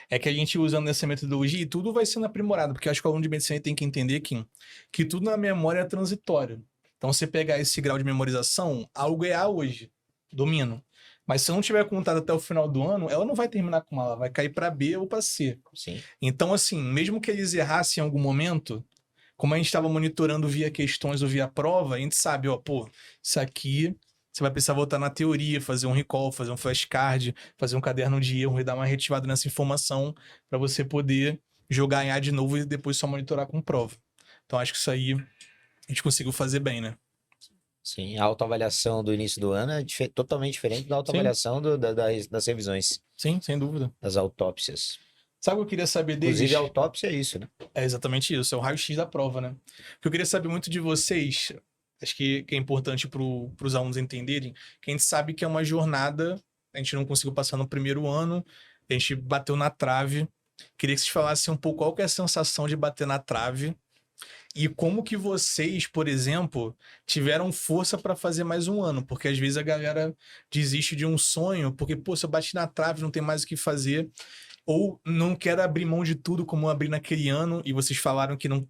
é que a gente usando essa metodologia e tudo vai sendo aprimorado, porque eu acho que o aluno de medicina tem que entender que tudo na memória é transitório. Então, você pegar esse grau de memorização, algo é A hoje, domino. Mas se eu não tiver contado até o final do ano, ela não vai terminar com A, ela vai cair para B ou para C. Sim. Então, assim, mesmo que eles errassem em algum momento, como a gente estava monitorando via questões ou via prova, a gente sabe, ó, pô, isso aqui você vai precisar voltar na teoria, fazer um recall, fazer um flashcard, fazer um caderno de erro e dar uma retivada nessa informação para você poder jogar em A de novo e depois só monitorar com prova. Então, acho que isso aí a gente conseguiu fazer bem, né? Sim, a autoavaliação do início do ano é totalmente diferente da autoavaliação das revisões, Sim, sem dúvida. das autópsias. Sabe o que eu queria saber deles? Inclusive, a autópsia é isso, né? É exatamente isso, é o raio-x da prova, né? O que eu queria saber muito de vocês, acho que é importante para os alunos entenderem, que a gente sabe que é uma jornada, a gente não conseguiu passar no primeiro ano, a gente bateu na trave. Queria que vocês falassem um pouco qual que é a sensação de bater na trave e como que vocês, por exemplo, tiveram força para fazer mais um ano, porque às vezes a galera desiste de um sonho, porque, pô, se eu bati na trave, não tem mais o que fazer, ou não quero abrir mão de tudo como eu abri naquele ano, e vocês falaram que não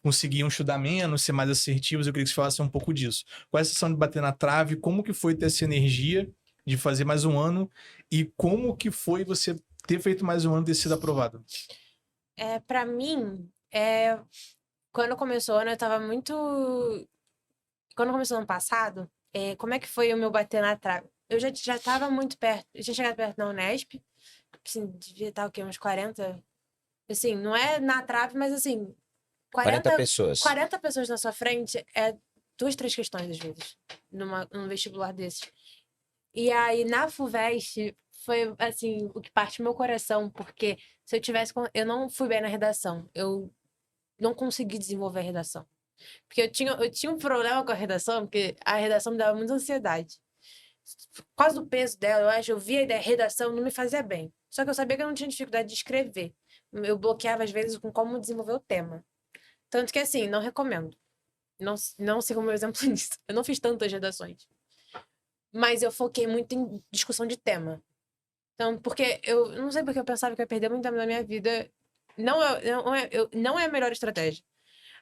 conseguiam estudar menos, ser mais assertivos. Eu queria que você falasse um pouco disso. Qual é a sensação de bater na trave? Como que foi ter essa energia de fazer mais um ano? E como que foi você ter feito mais um ano e ter sido aprovado? Pra mim, quando começou o ano, eu tava muito. Quando começou o ano passado, como é que foi o meu bater na trave? Eu já tava muito perto, eu tinha chegado perto da Unesp, que assim, devia estar o quê? Uns 40. Assim, não é na trave, mas assim, 40 pessoas. 40 pessoas na sua frente é 2, 3 questões, às vezes, num vestibular desses. E aí, na FUVEST, foi, assim, o que parte do meu coração, porque se eu tivesse... Eu não fui bem na redação. Eu não consegui desenvolver a redação. Porque eu tinha um problema com a redação, porque a redação me dava muita ansiedade. Por causa do peso dela, eu acho, eu via a ideia, redação não me fazia bem. Só que eu sabia que eu não tinha dificuldade de escrever. Eu bloqueava, às vezes, com como desenvolver o tema. Tanto que, assim, não recomendo. Não siga o meu exemplo nisso. Eu não fiz tantas redações. Mas eu foquei muito em discussão de tema. Então, porque eu não sei porque eu pensava que eu ia perder muito tempo da minha vida. Não é a melhor estratégia.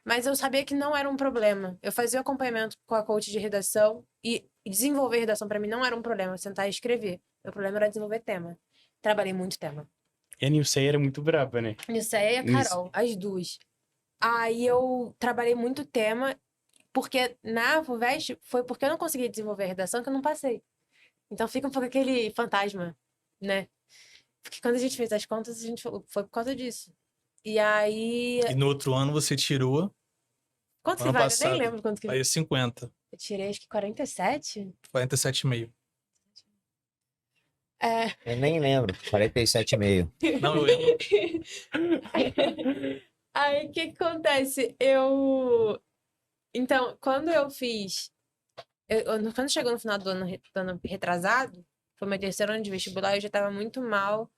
Mas eu sabia que não era um problema. Eu fazia o acompanhamento com a coach de redação e desenvolver redação pra mim não era um problema, sentar e escrever. Meu problema era desenvolver tema. Trabalhei muito tema. E a Nilceia era muito braba, né? Isso aí é a Carol, as duas. Aí eu trabalhei muito tema, porque na FUVEST foi porque eu não consegui desenvolver a redação que eu não passei. Então fica um pouco aquele fantasma, né? Porque quando a gente fez as contas, a gente falou, foi por causa disso. E aí. E no outro ano você tirou, Quanto que ano vai? Eu passado, nem lembro quanto que. aí 50, Eu tirei acho que 47? 47,5. É. Eu nem lembro. 47,5. Não, eu lembro. Aí o que que acontece? Então, quando eu fiz. Quando chegou no final do ano retrasado, foi meu terceiro ano de vestibular, eu já tava muito mal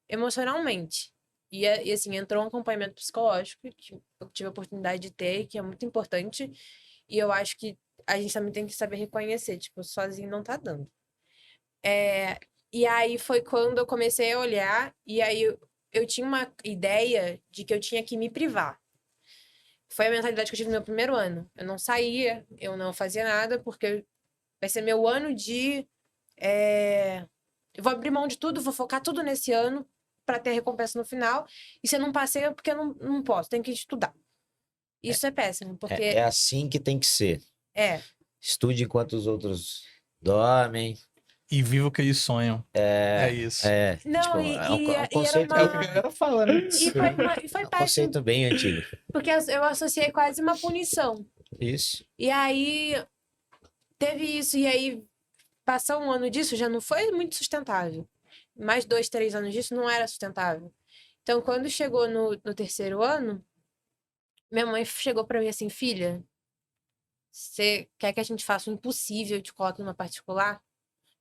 emocionalmente. E assim, entrou um acompanhamento psicológico que eu tive a oportunidade de ter, que é muito importante. E eu acho que a gente também tem que saber reconhecer, tipo, sozinho não tá dando. E aí foi quando eu comecei a olhar, e aí eu tinha uma ideia de que eu tinha que me privar. Foi a mentalidade que eu tive no meu primeiro ano. Eu não saía, eu não fazia nada, porque vai ser meu ano de. Eu vou abrir mão de tudo, vou focar tudo nesse ano para ter recompensa no final. E se eu não passei, é porque eu não posso, tenho que estudar. Isso é péssimo, porque. É assim que tem que ser. Estude enquanto os outros dormem. E viva o que eles sonham. É isso. Não, Tipo, e um era conceito, É o que a galera fala, né? E foi é um péssimo, conceito bem antigo. porque eu associei quase uma punição. Isso. E aí teve isso, e aí passar um ano disso já não foi muito sustentável. Mais 2, 3 anos disso não era sustentável. Então, quando chegou no terceiro ano, minha mãe chegou pra mim assim, filha, você quer que a gente faça o impossível e te coloque numa particular?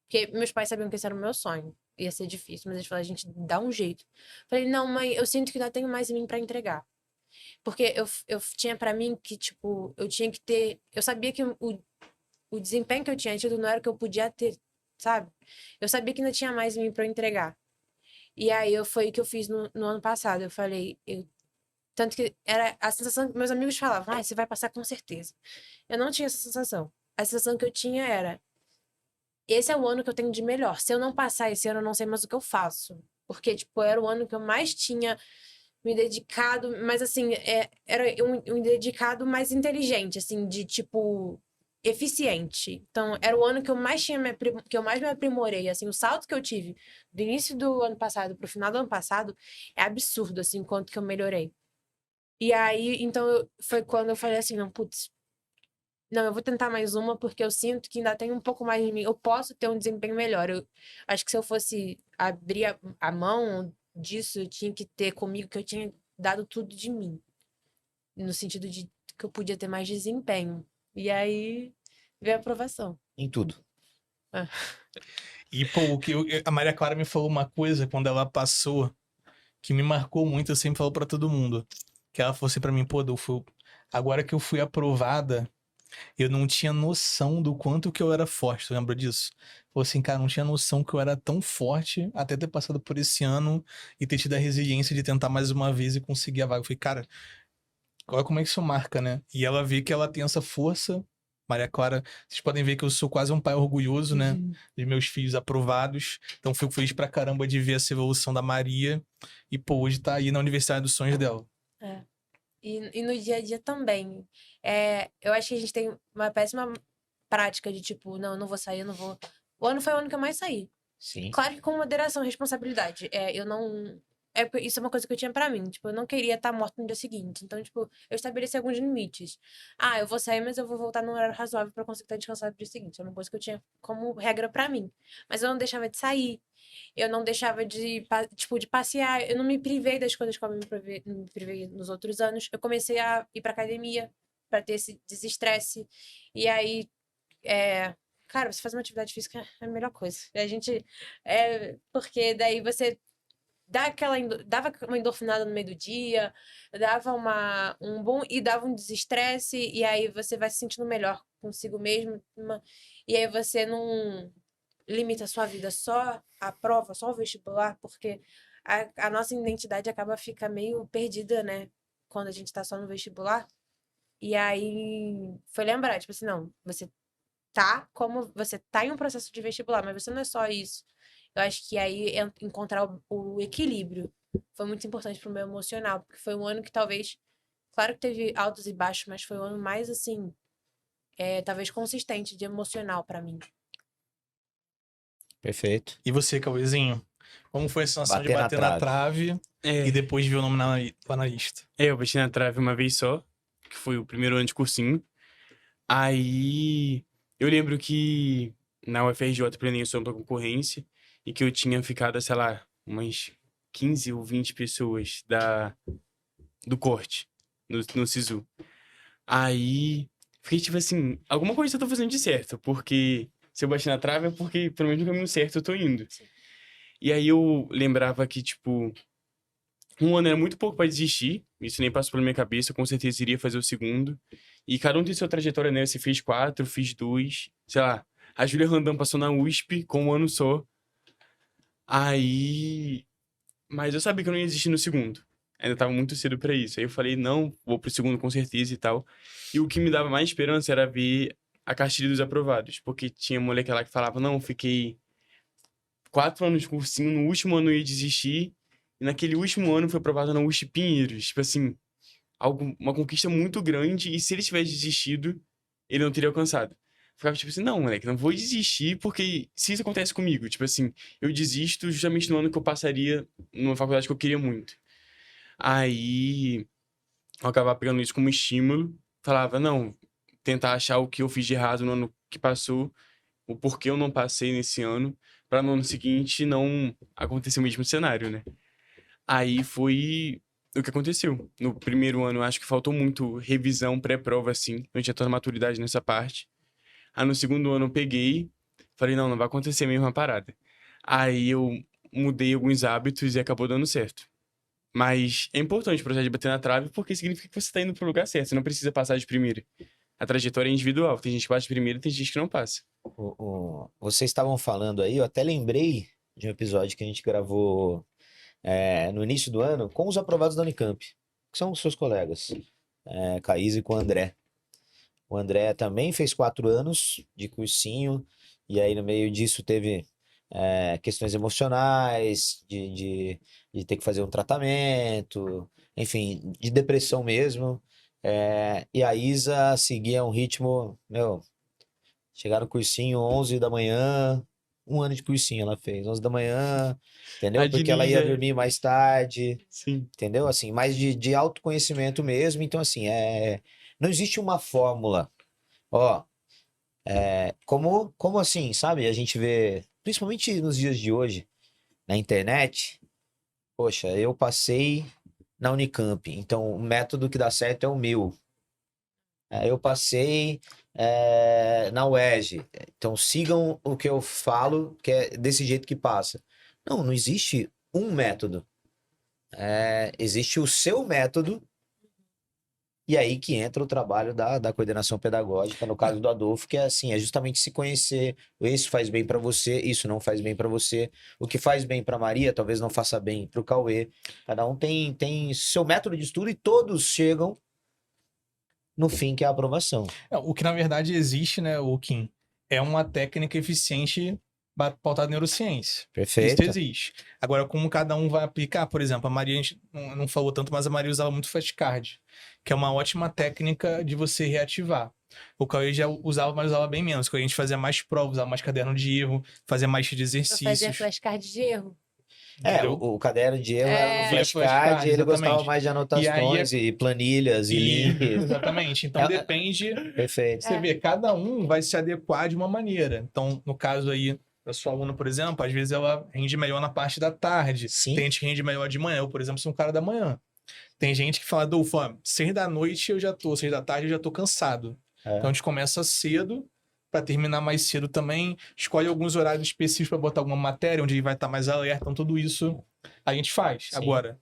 Porque meus pais sabiam que esse era o meu sonho. Ia ser difícil, mas eles falaram, a gente dá um jeito. Falei, não, mãe, eu sinto que ainda tenho mais em mim pra entregar. Porque eu tinha pra mim que, tipo, eu tinha que ter... Eu sabia que o desempenho que eu tinha tido não era o que eu podia ter, sabe? Eu sabia que ainda tinha mais em mim pra eu entregar. E aí foi o que eu fiz no ano passado. Eu falei... Tanto que era a sensação que meus amigos falavam, você vai passar com certeza. Eu não tinha essa sensação. A sensação que eu tinha era... Esse é o ano que eu tenho de melhor. Se eu não passar esse ano, eu não sei mais o que eu faço. Porque, tipo, era o ano que eu mais tinha me dedicado, mas assim, era um dedicado mais inteligente, assim, de tipo, eficiente. Então, era o ano que eu mais que eu mais me aprimorei, assim, o salto que eu tive do início do ano passado pro final do ano passado é absurdo, assim, o quanto que eu melhorei. E aí, então, foi quando eu falei assim, não, putz, não, eu vou tentar mais uma porque eu sinto que ainda tem um pouco mais de mim. Eu posso ter um desempenho melhor. Eu acho que se eu fosse abrir a mão disso, eu tinha que ter comigo que eu tinha dado tudo de mim. No sentido de que eu podia ter mais desempenho. E aí veio a aprovação. Em tudo. E, pô, a Maria Clara me falou uma coisa quando ela passou que me marcou muito, eu sempre falo pra todo mundo. Que ela falou assim pra mim, pô, Adolfo, agora que eu fui aprovada, eu não tinha noção do quanto que eu era forte, tu lembra disso? Falou assim, cara, não tinha noção que eu era tão forte até ter passado por esse ano e ter tido a resiliência de tentar mais uma vez e conseguir a vaga. Eu falei, cara, Olha como é que isso marca, né? E ela vê que ela tem essa força. Maria Clara, vocês podem ver que eu sou quase um pai orgulhoso, né? De meus filhos aprovados. Então, fico feliz pra caramba de ver essa evolução da Maria. E, pô, hoje tá aí na Universidade dos Sonhos dela. É. E no dia a dia também. Eu acho que a gente tem uma péssima prática de tipo, não, eu não vou sair, eu não vou. O ano foi o ano que eu mais saí. Sim. Claro que com moderação e responsabilidade. Eu não. Isso é uma coisa que eu tinha pra mim. Tipo, eu não queria estar morta no dia seguinte. Então, tipo, eu estabeleci alguns limites. Ah, eu vou sair, mas eu vou voltar num horário razoável pra conseguir estar descansado no dia seguinte. É uma coisa que eu tinha como regra pra mim. Mas eu não deixava de sair. Eu não deixava tipo, de passear. Eu não me privei das coisas como eu me privei nos outros anos. Eu comecei a ir pra academia pra ter esse desestresse. E aí, cara, você fazer uma atividade física é a melhor coisa. A gente. Porque daí você dava uma endorfinada no meio do dia, dava um bom. E dava um desestresse. E aí você vai se sentindo melhor consigo mesmo. E aí você não limita a sua vida só à prova, só ao vestibular, porque a nossa identidade acaba fica meio perdida, né? Quando a gente tá só no vestibular. E aí foi lembrar, tipo assim, não, você tá em um processo de vestibular, mas você não é só isso. Eu acho que aí encontrar o equilíbrio foi muito importante pro meu emocional, porque foi um ano que talvez, claro que teve altos e baixos, mas foi um ano mais assim, talvez consistente de emocional pra mim. Perfeito. E você, Cauêzinho? Como foi a sensação de bater na trave É, e depois ver o nome na lista? eu bati na trave uma vez só, que foi o primeiro ano de cursinho. Aí eu lembro que na UFRJ eu planejei só pra concorrência e que eu tinha ficado, sei lá, umas 15 ou 20 pessoas do corte no SISU. Aí fiquei tipo assim, alguma coisa eu tô fazendo de certo, porque se eu bati na trave é porque pelo menos no caminho certo eu tô indo. Sim. E aí eu lembrava que, tipo, um ano era muito pouco pra desistir, isso nem passou pela minha cabeça, eu com certeza iria fazer o segundo. E cada um tem sua trajetória, né? Você fez 4, fiz 2, sei lá. A Júlia Randam passou na USP com um ano só. Aí. Mas eu sabia que eu não ia desistir no segundo. Ainda tava muito cedo pra isso. Aí eu falei, não, vou pro segundo com certeza e tal. E o que me dava mais esperança era ver a cartilha dos aprovados. Porque tinha moleque lá que falava, não, fiquei 4 anos de cursinho, no último ano eu ia desistir. E naquele último ano foi aprovado na USP Pinheiros. Tipo assim, uma conquista muito grande. E se ele tivesse desistido, ele não teria alcançado. Ficava tipo assim, não, moleque, não vou desistir, porque se isso acontece comigo, tipo assim, eu desisto justamente no ano que eu passaria numa faculdade que eu queria muito. Aí eu acabava pegando isso como estímulo, falava, não, tentar achar o que eu fiz de errado no ano que passou, o porquê eu não passei nesse ano, para no ano seguinte não acontecer o mesmo cenário, né? Aí foi o que aconteceu. No primeiro ano, eu acho que faltou muito revisão pré-prova, assim, não tinha toda a maturidade nessa parte. Aí no segundo ano eu peguei, falei, não, não vai acontecer a mesma parada. Aí eu mudei alguns hábitos e acabou dando certo. Mas é importante o processo de bater na trave porque significa que você está indo pro lugar certo. Você não precisa passar de primeira. A trajetória é individual. Tem gente que passa de primeira e tem gente que não passa. Vocês estavam falando aí, eu até lembrei de um episódio que a gente gravou no início do ano com os aprovados da Unicamp, que são os seus colegas, Caís e com o André. O André também fez 4 anos de cursinho, e aí no meio disso teve questões emocionais, de ter que fazer um tratamento, enfim, de depressão mesmo. E a Isa seguia um ritmo, meu, chegar no cursinho 11 da manhã, um ano de cursinho ela fez, 11 da manhã, entendeu? A Porque ela ia Diniz dormir mais tarde, Sim. entendeu? Assim, mais de autoconhecimento mesmo. Então, assim, não existe uma fórmula. Ó, como assim, sabe? A gente vê, principalmente nos dias de hoje, na internet, poxa, eu passei na Unicamp, então o método que dá certo é o meu. Eu passei na UERJ, então sigam o que eu falo, que é desse jeito que passa. Não existe um método. Existe o seu método. E aí que entra o trabalho da coordenação pedagógica, no caso do Adolfo, que é assim, é justamente se conhecer, isso faz bem para você, isso não faz bem para você, o que faz bem para Maria talvez não faça bem para o Cauê. Cada um tem seu método de estudo e todos chegam no fim, que é a aprovação. O que na verdade existe, né, o Kim, é uma técnica eficiente pautada em neurociência. Isso Perfeito? existe. Agora, como cada um vai aplicar, por exemplo, a Maria, a gente não falou tanto, mas a Maria usava muito flashcard, que é uma ótima técnica de você reativar. O Cauê já usava, mas usava bem menos. Quando a gente fazia mais provas, usava mais caderno de erro, fazia mais de Eu fazia exercícios. flashcard de erro. É, entendeu? o caderno de erro era no É. flashcard, Flashcard, ele gostava exatamente. mais de E aí anotações e planilhas e links. Exatamente. Então É- depende. Perfeito. Você vê, cada um vai se adequar de uma maneira. Então, no caso aí da sua aluna, por exemplo, às vezes ela rende melhor na parte da tarde. Sim. Tem gente que rende melhor de manhã. Eu, por exemplo, sou um cara da manhã. Tem gente que fala, Adolfo, 6 da noite eu já tô, 6 da tarde eu já tô cansado. É. Então a gente começa cedo para terminar mais cedo também. Escolhe alguns horários específicos para botar alguma matéria, onde ele vai estar mais alerta. Então tudo isso a gente faz. Sim. Agora,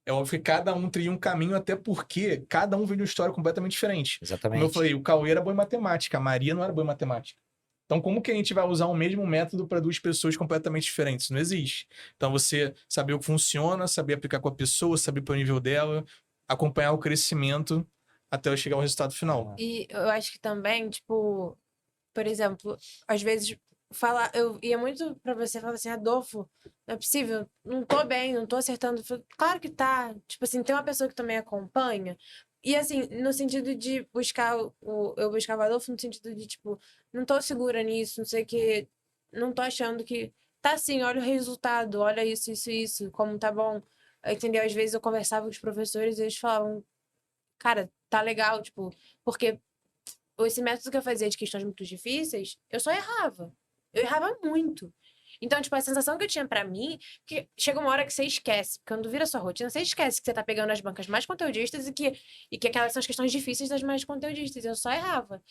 é óbvio que cada um trilha um caminho, até porque cada um vem de uma história completamente diferente. Exatamente. Como eu falei, o Cauê era bom em matemática, a Maria não era boa em matemática. Então, como que a gente vai usar o mesmo método para duas pessoas completamente diferentes? Não existe. Então, você saber o que funciona, saber aplicar com a pessoa, saber para o nível dela, acompanhar o crescimento até eu chegar ao resultado final. E eu acho que também, tipo, por exemplo, às vezes eu ia muito pra você falar assim, Adolfo, não é possível, não tô bem, não tô acertando. Eu falo, claro que tá. Tipo assim, tem uma pessoa que também acompanha. E assim, no sentido de buscar eu buscava o Adolfo no sentido de, tipo, não tô segura nisso, não sei o que, não tô achando que. Tá assim, olha o resultado, olha isso, como tá bom. Entendeu? Às vezes eu conversava com os professores e eles falavam, cara, tá legal, tipo, porque esse método que eu fazia de questões muito difíceis, eu só errava. Eu errava muito. Então, tipo, a sensação que eu tinha pra mim, que chega uma hora que você esquece, quando vira sua rotina, você esquece que você tá pegando as bancas mais conteudistas e que aquelas são as questões difíceis das mais conteudistas. Eu só errava.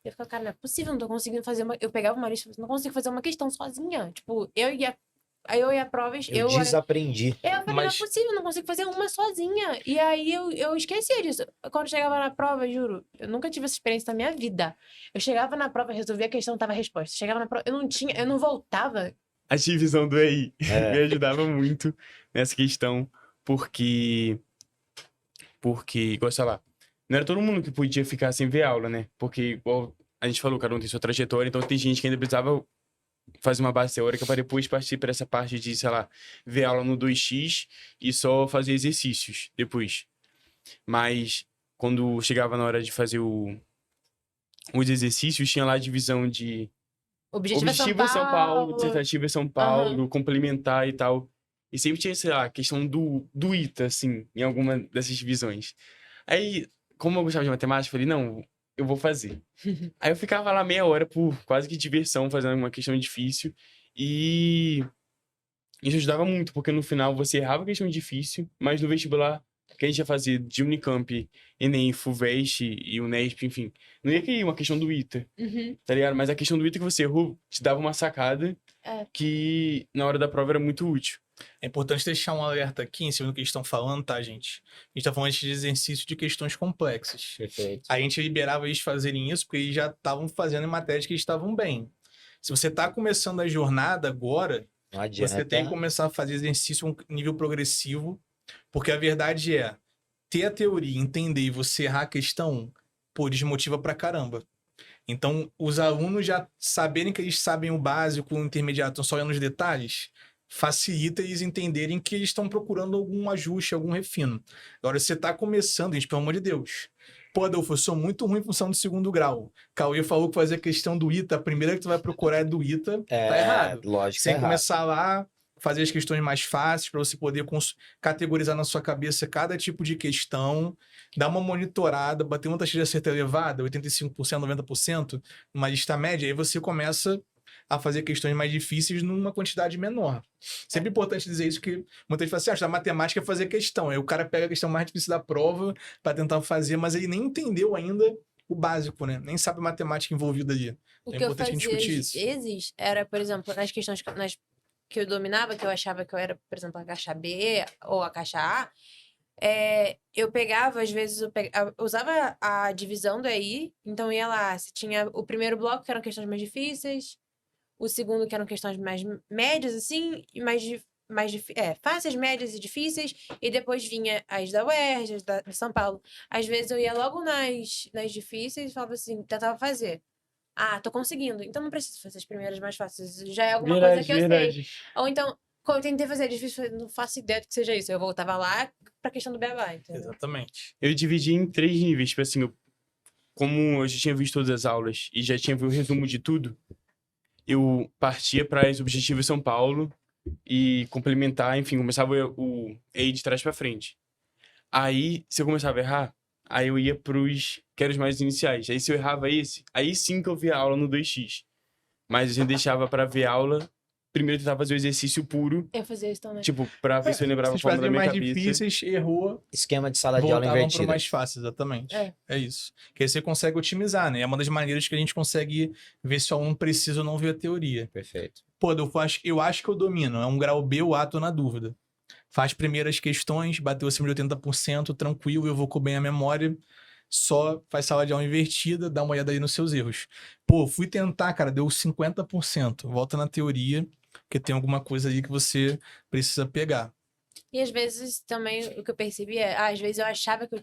Eu ficava, cara, não é possível, não tô conseguindo fazer uma. Eu pegava uma lista e falava, não consigo fazer uma questão sozinha. Tipo, Aí eu ia provas, Eu desaprendi. eu falei, não é Mas- possível, não consigo fazer uma sozinha. E aí eu esquecia disso. Quando chegava na prova, juro, eu nunca tive essa experiência na minha vida. Eu chegava na prova, resolvia a questão, tava a resposta. Chegava na prova, eu não voltava. A divisão do EI É. me ajudava muito nessa questão, porque, igual sei lá, não era todo mundo que podia ficar sem ver aula, né? Porque, igual a gente falou, cada um tem sua trajetória, então tem gente que ainda precisava fazer uma base teórica para depois partir para essa parte de, sei lá, ver aula no 2x e só fazer exercícios depois. Mas quando chegava na hora de fazer os exercícios, tinha lá a divisão de Objetivo objetivo é São Paulo, Paulo. dissertativo é São Paulo, complementar e tal. E sempre tinha, sei lá, a questão do ITA, assim, em alguma dessas divisões. Aí, como eu gostava de matemática, eu falei, não, eu vou fazer. Aí eu ficava lá meia hora por quase que diversão, fazendo uma questão difícil. E isso ajudava muito, porque no final você errava a questão difícil, mas no vestibular que a gente ia fazer de Unicamp, Enem, FUVEST e Unesp, enfim, não ia cair uma questão do ITA, Uhum. tá ligado? Mas a questão do ITA que você errou te dava uma sacada É. que na hora da prova era muito útil. É importante deixar um alerta aqui em cima do que eles estão falando, tá, gente? A gente tá falando de exercício de questões complexas. Perfeito. A gente liberava eles fazerem isso porque eles já estavam fazendo em matérias que eles estavam bem. Se você tá começando a jornada agora, Não adianta. você tem que começar a fazer exercício a um nível progressivo, porque a verdade é, ter a teoria, entender e você errar a questão, pô, desmotiva pra caramba. Então, os alunos já saberem que eles sabem o básico, o intermediário, estão só olhando os detalhes, facilita eles entenderem que eles estão procurando algum ajuste, algum refino. Agora, você tá começando, gente, pelo amor de Deus. Pô, Adolfo, eu sou muito ruim em função do segundo grau. Cauê falou que fazer a questão do ITA, a primeira que tu vai procurar é do ITA, tá errado. Lógico, Sem tá errado. começar lá, fazer as questões mais fáceis, para você poder categorizar na sua cabeça cada tipo de questão, dar uma monitorada, bater uma taxa de acerto elevada, 85%, 90%, numa lista média, aí você começa a fazer questões mais difíceis numa quantidade menor. Sempre importante dizer isso, que muita gente fala assim, estudar matemática é fazer questão. Aí o cara pega a questão mais difícil da prova para tentar fazer, mas ele nem entendeu ainda o básico, né? Nem sabe a matemática envolvida ali. O É que eu importante a gente fazia discutir às isso. vezes era, por exemplo, nas questões que eu dominava, que eu achava que eu era, por exemplo, a caixa B ou a caixa A, eu pegava, às vezes, eu usava a divisão do EI, então ia lá, se tinha o primeiro bloco, que eram questões mais difíceis, o segundo, que eram questões mais médias, assim, e mais fáceis, médias e difíceis, e depois vinha as da UERJ, as da de São Paulo. Às vezes eu ia logo nas difíceis e falava assim, tentava fazer. Ah, tô conseguindo, então não preciso fazer as primeiras mais fáceis, já é alguma coisa que eu sei. Verdade. Ou então, quando eu tentei fazer difícil, eu falei, não faço ideia do que seja isso. Eu voltava lá pra questão do beabá, entendeu? Exatamente. Eu dividi em 3 níveis, tipo assim, como eu já tinha visto todas as aulas e já tinha visto o resumo de tudo, eu partia para os objetivos São Paulo e complementar, enfim, começava o EI de trás para frente. Aí, se eu começava a errar, aí eu ia pros quero mais iniciais. Aí se eu errava esse, aí sim que eu via a aula no 2x. Mas eu sempre deixava para ver a aula, primeiro eu tentava fazer o exercício puro, Eu fazia isso também. tipo, pra ver se eu lembrava a Vocês forma da faziam minha mais cabeça. difíceis, errou, Esquema de sala de aula voltavam pro invertida. mais fácil, exatamente. É. É isso. Que aí você consegue otimizar, né? É uma das maneiras que a gente consegue ver se o aluno precisa ou não ver a teoria. Perfeito. Pô, eu acho que eu domino. É um grau B, o A, tô na dúvida. Faz primeiras questões, bateu acima de 80%, tranquilo, evocou bem a memória. Só faz sala de aula invertida, dá uma olhada aí nos seus erros. Pô, fui tentar, cara, deu 50%. Volta na teoria, porque tem alguma coisa aí que você precisa pegar. E às vezes também o que eu percebi é, às vezes eu achava que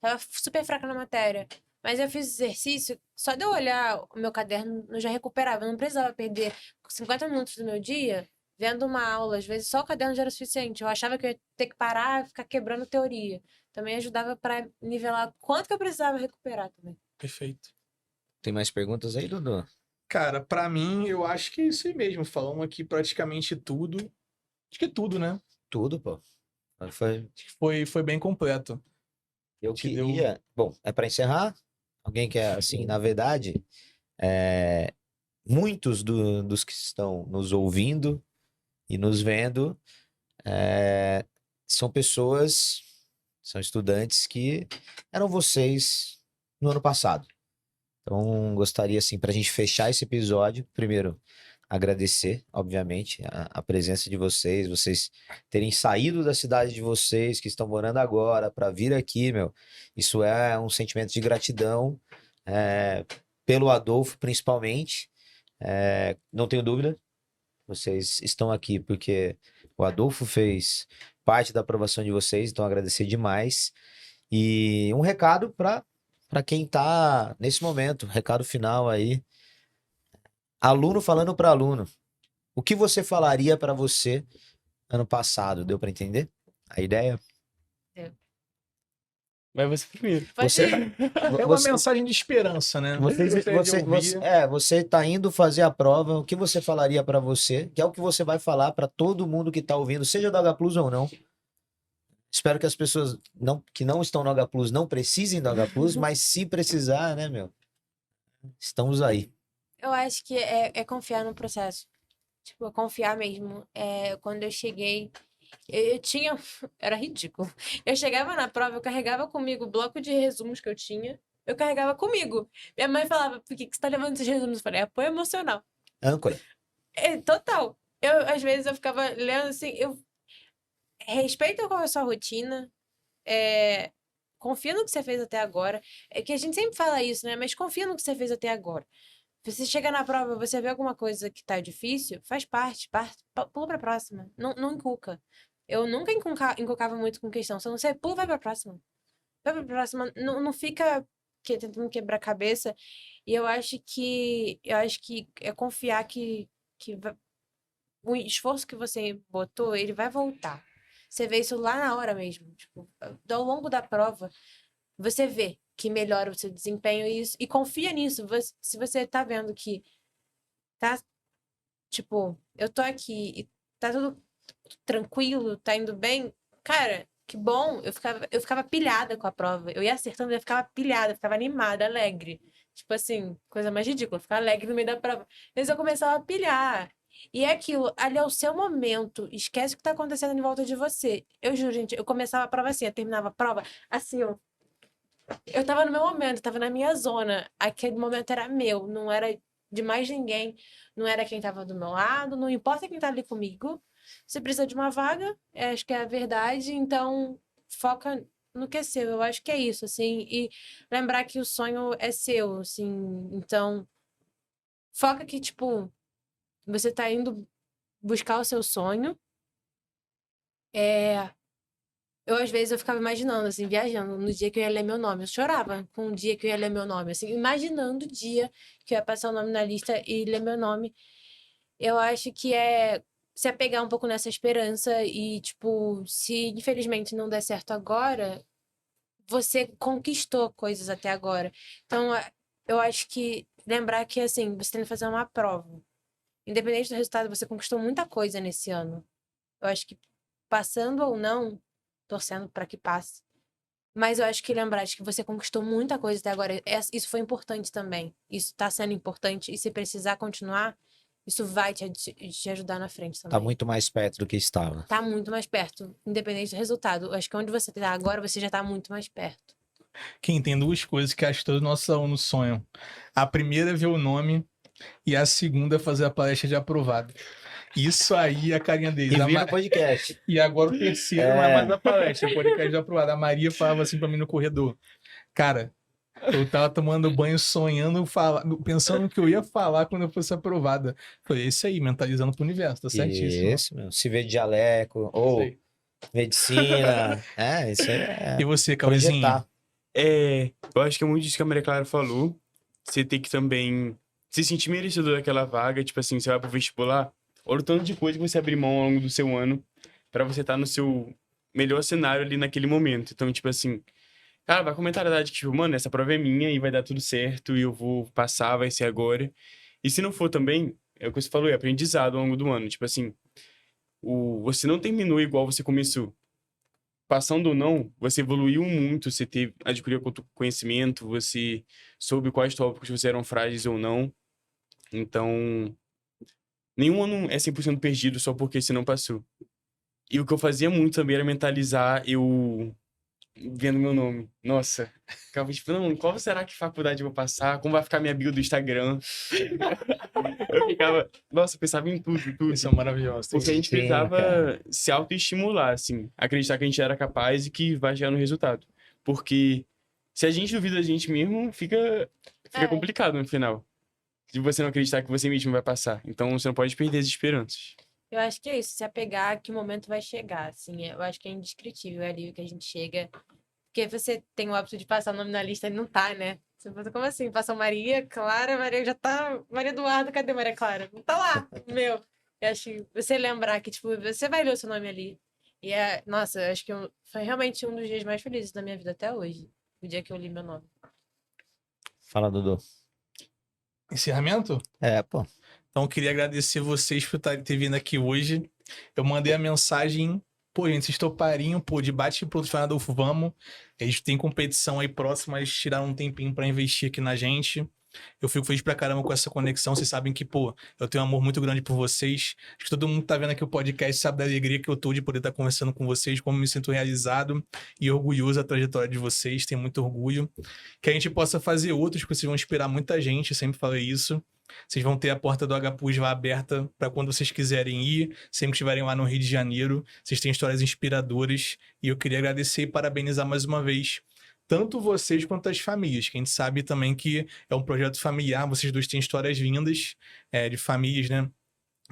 tava super fraca na matéria. Mas eu fiz exercício, só de eu olhar o meu caderno, eu já recuperava. Eu não precisava perder 50 minutos do meu dia vendo uma aula. Às vezes só o caderno já era o suficiente. Eu achava que eu ia ter que parar e ficar quebrando teoria. Também ajudava para nivelar quanto que eu precisava recuperar também. Perfeito. Tem mais perguntas aí, Dudu? Cara, pra mim, eu acho que é isso aí mesmo. Falamos aqui praticamente tudo. Acho que tudo, né? Tudo, pô. Foi... Foi bem completo. Eu Te deu- queria... Bom, é para encerrar? Alguém quer, assim, na verdade, muitos dos que estão nos ouvindo e nos vendo são pessoas, são estudantes que eram vocês no ano passado. Então, gostaria, assim, para a gente fechar esse episódio, primeiro, agradecer, obviamente, a presença de vocês terem saído da cidade de vocês, que estão morando agora, para vir aqui, meu. Isso é um sentimento de gratidão, pelo Adolfo, principalmente. Não tenho dúvida, vocês estão aqui porque o Adolfo fez parte da aprovação de vocês, então agradecer demais. E um recado para quem está nesse momento, recado final aí. Aluno falando para aluno. O que você falaria para você ano passado? Deu para entender a ideia? Vai você primeiro. Pode Você, ir. É uma mensagem de esperança, né? você tá indo fazer a prova. O que você falaria para você? Que é o que você vai falar para todo mundo que tá ouvindo, seja do H Plus ou não. Espero que as pessoas que não estão no H Plus não precisem do H Plus, mas se precisar, né, meu? Estamos aí. Eu acho que é confiar no processo. Tipo, é confiar mesmo. Quando eu cheguei, eu tinha. Era ridículo. Eu chegava na prova, eu carregava comigo o bloco de resumos que eu tinha. Eu carregava comigo. Minha mãe falava, por que você tá levando esses resumos? Eu falei, apoio emocional. Âncora. Total. Às vezes, eu ficava lendo assim, eu respeito qual é a sua rotina, confia no que você fez até agora. É que a gente sempre fala isso, né? Mas confia no que você fez até agora. Você chega na prova, você vê alguma coisa que tá difícil, faz parte, pula pra próxima. Não, não encuca. Eu nunca encucava muito com questão. Se você pula, vai pra próxima. Vai pra próxima. Não, não fica tentando quebrar a cabeça. E eu acho que é confiar que o esforço que você botou, ele vai voltar. Você vê isso lá na hora mesmo. Tipo, ao longo da prova, você vê que melhora o seu desempenho e confia nisso. Se você tá vendo que tá, tipo, eu tô aqui e tá tudo tranquilo, tá indo bem, cara, que bom. Eu ficava pilhada com a prova. Eu ia acertando, eu ficava pilhada, eu ficava animada, alegre. Tipo assim, coisa mais ridícula, ficar alegre no meio da prova. Mas eu começava a pilhar. E é aquilo, ali é o seu momento. Esquece o que tá acontecendo em volta de você. Eu juro, gente, eu começava a prova assim, eu terminava a prova assim, ó. Eu tava no meu momento, tava na minha zona. Aquele momento era meu, não era de mais ninguém. Não era quem tava do meu lado, não importa quem tá ali comigo. Você precisa de uma vaga, acho que é a verdade, então foca no que é seu. Eu acho que é isso, assim. E lembrar que o sonho é seu, assim. Então, foca que, tipo, você tá indo buscar o seu sonho É, às vezes, eu ficava imaginando, assim, viajando, no dia que eu ia ler meu nome. Eu chorava com o dia que eu ia ler meu nome, assim, imaginando o dia que eu ia passar o nome na lista e ler meu nome. Eu acho que é se apegar um pouco nessa esperança e, tipo, se infelizmente não der certo agora, você conquistou coisas até agora. Então, eu acho que lembrar que, assim, você tem que fazer uma prova. Independente do resultado, você conquistou muita coisa nesse ano. Eu acho que passando ou não, torcendo para que passe. Mas eu acho que lembrar de que você conquistou muita coisa até agora, isso foi importante também. Isso tá sendo importante. E se precisar continuar, isso vai te ajudar na frente Tá também. muito mais perto do que estava. Tá muito mais perto, independente do resultado. Eu acho que onde você tá agora, você já tá muito mais perto. Quem tem duas coisas que acho que todos nossos alunos sonham. A primeira é ver o nome e a segunda é fazer a palestra de aprovado. Isso aí é a carinha deles. E A vira Ma- podcast. E agora o terceiro não é mais a palestra, é o podcast de aprovado. A Maria falava assim pra mim no corredor. Cara, eu tava tomando banho sonhando, pensando no que eu ia falar quando eu fosse aprovada. Falei, esse aí, mentalizando pro universo, tá certíssimo. Isso, meu. Se vê de jaleco, Isso ou aí. medicina. Isso aí é E você, Cauêzinho? projetar. Eu acho que é muito disso que a Maria Clara falou. Você tem que também se sentir merecedor daquela vaga. Tipo assim, você vai pro vestibular, olha o tanto de coisa que você abrir mão ao longo do seu ano pra você estar no seu melhor cenário ali naquele momento. Então, tipo assim, cara, vai com a mentalidade que, tipo, mano, essa prova é minha e vai dar tudo certo e eu vou passar, vai ser agora. E se não for também, é o que você falou, é aprendizado ao longo do ano. Tipo assim, você não terminou igual você começou. Passando ou não, você evoluiu muito, você adquiriu conhecimento, você soube quais tópicos você eram frágeis ou não. Então, nenhum ano é 100% perdido só porque você não passou. E o que eu fazia muito também era mentalizar eu vendo meu nome. Nossa, ficava tipo, não, qual será que faculdade eu vou passar? Como vai ficar minha bio do Instagram? Eu ficava, nossa, eu pensava em tudo, tudo. Isso é maravilhoso. Porque a gente Sim, cara. precisava se autoestimular, assim, acreditar que a gente era capaz e que vai chegar no resultado. Porque se a gente duvida da gente mesmo, fica É. complicado no final. Se você não acreditar que você mesmo vai passar. Então você não pode perder as esperanças. Eu acho que é isso, se apegar que o momento vai chegar, assim. Eu acho que é indescritível é ali que a gente chega. Porque você tem o hábito de passar o nome na lista e não tá, né? Você pensa, como assim? Passou Maria Clara, Maria já tá. Maria Eduardo, cadê Maria Clara? Não tá lá, meu. Eu acho que você lembrar que, tipo, você vai ler o seu nome ali. E é, nossa, eu acho que foi realmente um dos dias mais felizes da minha vida até hoje. O dia que eu li meu nome. Fala, Dudu. Encerramento? Pô. Então, eu queria agradecer vocês por ter vindo aqui hoje. Eu mandei a mensagem, pô, gente, vocês topariam, pô, de bate e pronto, Adolfo, vamos. Eles têm competição aí próxima, eles tiraram um tempinho pra investir aqui na gente. Eu fico feliz pra caramba com essa conexão. Vocês sabem que, pô, eu tenho um amor muito grande por vocês. Acho que todo mundo que tá vendo aqui o podcast sabe da alegria que eu tô de poder estar conversando com vocês, como me sinto realizado e orgulhoso da trajetória de vocês. Tenho muito orgulho. Que a gente possa fazer outros, porque vocês vão inspirar muita gente, eu sempre falei isso. Vocês vão ter a porta do HPUS lá aberta para quando vocês quiserem ir, sempre que estiverem lá no Rio de Janeiro. Vocês têm histórias inspiradoras e eu queria agradecer e parabenizar mais uma vez tanto vocês quanto as famílias, que a gente sabe também que é um projeto familiar, vocês dois têm histórias vindas de famílias, né?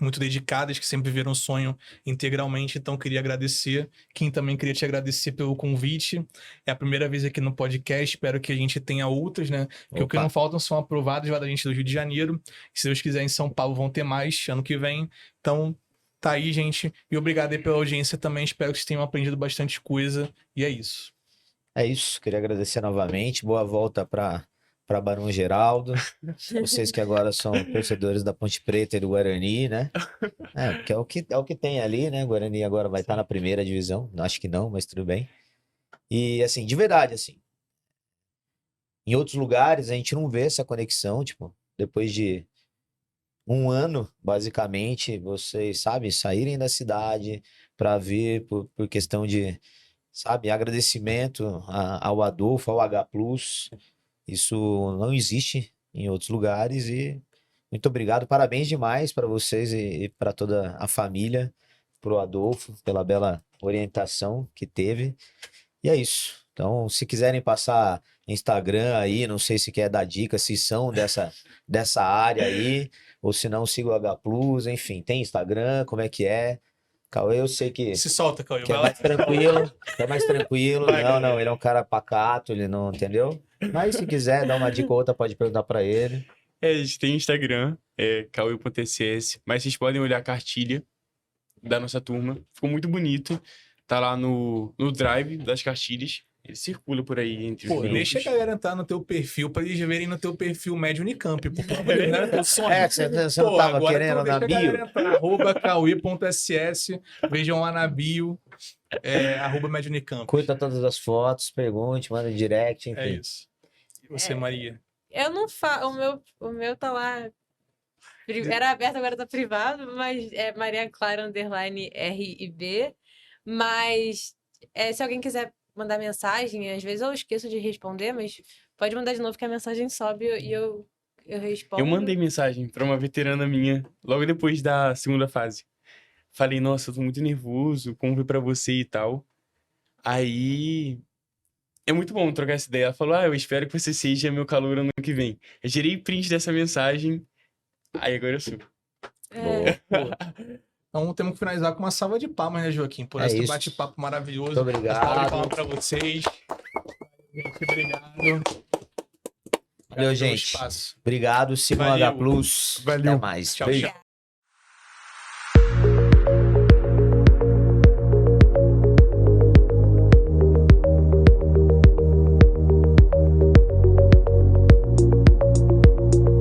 Muito dedicadas, que sempre viveram o sonho integralmente, então queria agradecer. Kim, também queria te agradecer pelo convite. É a primeira vez aqui no podcast, espero que a gente tenha outras, né? Porque o que Opa. não faltam são aprovados lá da gente do Rio de Janeiro. E se Deus quiser, em São Paulo vão ter mais ano que vem. Então, tá aí, gente. E obrigado aí pela audiência também. Espero que vocês tenham aprendido bastante coisa. E é isso. É isso, queria agradecer novamente. Boa volta para Barão Geraldo. Vocês que agora são torcedores da Ponte Preta e do Guarani, né? Porque é o que tem ali, né? O Guarani agora vai estar na primeira divisão. Acho que não, mas tudo bem. E assim, de verdade, assim, em outros lugares a gente não vê essa conexão, tipo, depois de um ano, basicamente, vocês, sabe, saírem da cidade para ver por questão de, sabe, agradecimento ao Adolfo, ao H+. Isso não existe em outros lugares e muito obrigado, parabéns demais para vocês e para toda a família, pro Adolfo, pela bela orientação que teve. E é isso. Então, se quiserem passar Instagram aí, não sei se quer dar dica, se são dessa área aí, ou se não, siga o H+, enfim, tem Instagram, como é que é? Cauê, eu sei que Se solta, Cauê. é Vai lá. mais tranquilo, que é mais tranquilo. Vai, Não, Cauê. não, ele é um cara pacato, ele não, entendeu? Mas se quiser dar uma dica ou outra, pode perguntar pra ele. A gente tem Instagram, cauê.cs, mas vocês podem olhar a cartilha da nossa turma. Ficou muito bonito. Tá lá no Drive das cartilhas. Ele circula por aí entre os Pô, grupos. deixa a galera entrar no teu perfil pra eles verem no teu perfil Médio Unicamp. Por favor, não era teu sonho. Você não tava agora querendo então na deixa a bio? galera entrar, @cauê.ss, vejam lá na bio, @Médio Unicamp. Curta todas as fotos, pergunte, manda em direct, enfim. É isso. E você, Maria? Eu não falo. O meu tá lá. Era aberto, agora tá privado, mas é Maria Clara _ RIB. Mas se alguém quiser mandar mensagem, às vezes eu esqueço de responder, mas pode mandar de novo que a mensagem sobe e eu respondo. Eu mandei mensagem pra uma veterana minha logo depois da segunda fase. Falei, nossa, eu tô muito nervoso, como foi pra você e tal. Aí é muito bom trocar essa ideia. Ela falou, eu espero que você seja meu calouro ano que vem. Eu tirei print dessa mensagem, aí agora eu sou. É, Então temos que finalizar com uma salva de palmas, né, Joaquim? Por É esse isso. bate-papo maravilhoso. Muito obrigado. Salva de palmas pra vocês. Gente, obrigado. Valeu, pelo gente. espaço. Obrigado, sigam o Valeu. H+. Valeu. Até mais. Tchau, Beijo. tchau.